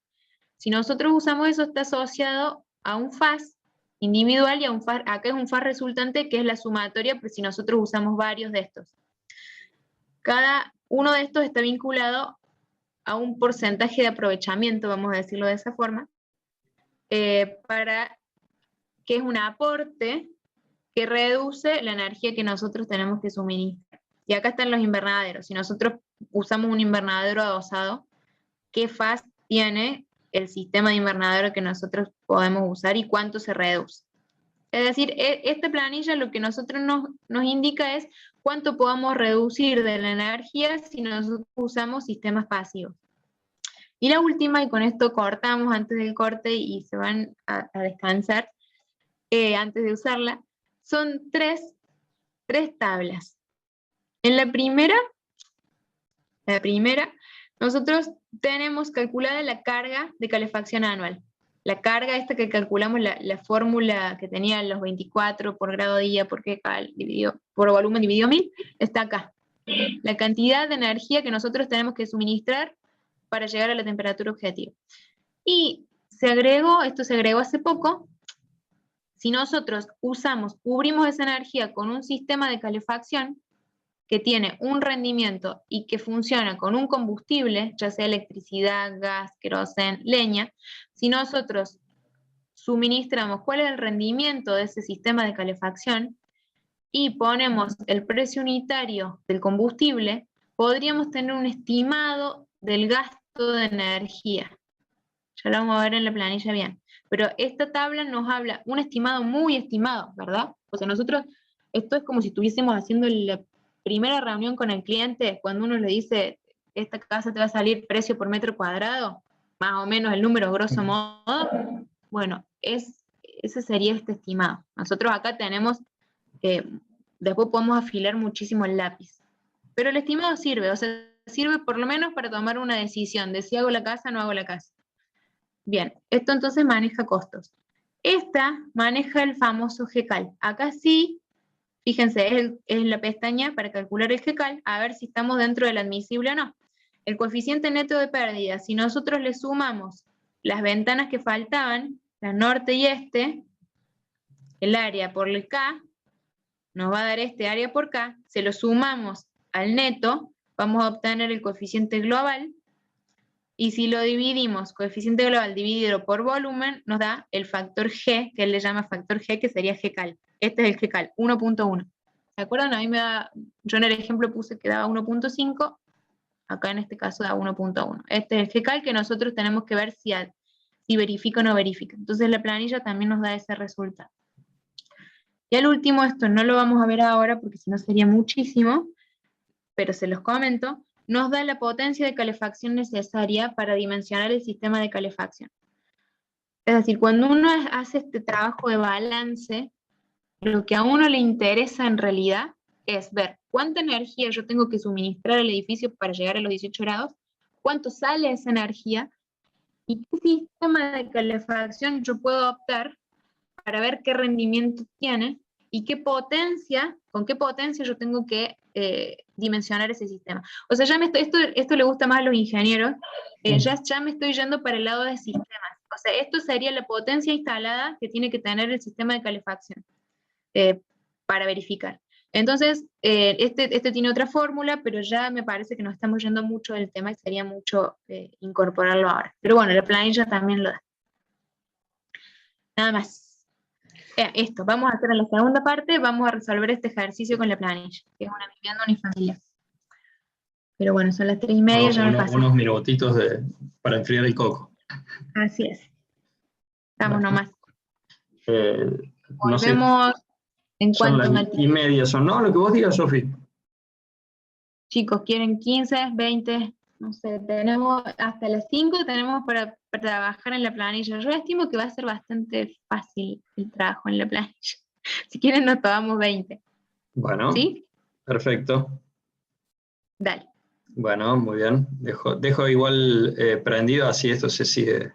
Si nosotros usamos eso, está asociado a un FAS individual y a un FAS, acá es un FAS resultante que es la sumatoria, pues si nosotros usamos varios de estos. Cada uno de estos está vinculado a un porcentaje de aprovechamiento, vamos a decirlo de esa forma, para que es un aporte que reduce la energía que nosotros tenemos que suministrar. Y acá están los invernaderos. Si nosotros usamos un invernadero adosado, ¿qué FAS tiene el sistema de invernadero que nosotros podemos usar y cuánto se reduce? Es decir, esta planilla lo que nosotros nos indica es cuánto podemos reducir de la energía si nosotros usamos sistemas pasivos. Y la última, y con esto cortamos antes del corte y se van a descansar antes de usarla, son tres tablas. En la primera, nosotros tenemos calculada la carga de calefacción anual. La carga esta que calculamos, la fórmula que tenía los 24 por grado día por GECAL por volumen dividido 1000, está acá. La cantidad de energía que nosotros tenemos que suministrar para llegar a la temperatura objetiva. Y esto se agregó hace poco. Si nosotros cubrimos esa energía con un sistema de calefacción que tiene un rendimiento y que funciona con un combustible, ya sea electricidad, gas, queroseno, leña, si nosotros suministramos cuál es el rendimiento de ese sistema de calefacción y ponemos el precio unitario del combustible, podríamos tener un estimado del gasto de energía. Ya lo vamos a ver en la planilla bien. pero esta tabla nos habla un estimado muy estimado, ¿verdad? O sea, nosotros, esto es como si estuviésemos haciendo la primera reunión con el cliente, cuando uno le dice, esta casa te va a salir precio por metro cuadrado, más o menos el número grosso modo, bueno, ese sería este estimado. Nosotros acá tenemos, después podemos afilar muchísimo el lápiz, pero el estimado sirve, o sea, sirve por lo menos para tomar una decisión de si hago la casa o no hago la casa. Bien, esto entonces maneja costos. Esta maneja el famoso GCAL. Acá sí, fíjense, es la pestaña para calcular el GCAL, a ver si estamos dentro del admisible o no. El coeficiente neto de pérdida, si nosotros le sumamos las ventanas que faltaban, la norte y este, el área por el K, nos va a dar este área por K, se lo sumamos al neto, vamos a obtener el coeficiente global, y si lo dividimos, coeficiente global dividido por volumen, nos da el factor G, que él le llama factor G, que sería GCAL. Este es el GCAL, 1.1. ¿Se acuerdan? A mí me da, yo en el ejemplo puse que daba 1.5, acá en este caso da 1.1. Este es el GCAL que nosotros tenemos que ver si verifica o no verifica. Entonces la planilla también nos da ese resultado. Y al último, esto no lo vamos a ver ahora porque si no sería muchísimo, pero se los comento, nos da la potencia de calefacción necesaria para dimensionar el sistema de calefacción. Es decir, cuando uno hace este trabajo de balance, lo que a uno le interesa en realidad es ver cuánta energía yo tengo que suministrar al edificio para llegar a los 18 grados, cuánto sale esa energía, y qué sistema de calefacción yo puedo optar para ver qué rendimiento tiene, y qué potencia, con qué potencia yo tengo que dimensionar ese sistema. O sea, esto le gusta más a los ingenieros, ya me estoy yendo para el lado de sistemas. O sea, esto sería la potencia instalada que tiene que tener el sistema de calefacción para verificar. Entonces, este tiene otra fórmula, pero ya me parece que nos estamos yendo mucho del tema y sería mucho incorporarlo ahora. Pero bueno, la planilla también lo da. Nada más. Esto, vamos a hacer en la segunda parte, vamos a resolver este ejercicio con la planilla, que es una vivienda unifamiliar. Pero bueno, son las 3:30, ya me pasé. Unos minutitos para enfriar el coco. Así es. Estamos Bueno. nomás. No sé, Volvemos en son cuanto las 1:30, son, no, lo que vos digas, Sofi. Chicos, ¿quieren 15, 20? No sé, tenemos hasta las 5 tenemos para trabajar en la planilla. Yo estimo que va a ser bastante fácil el trabajo en la planilla. Si quieren nos tomamos 20. Bueno, ¿Sí? Perfecto. Dale. Bueno, muy bien. Dejo igual prendido, así esto se sigue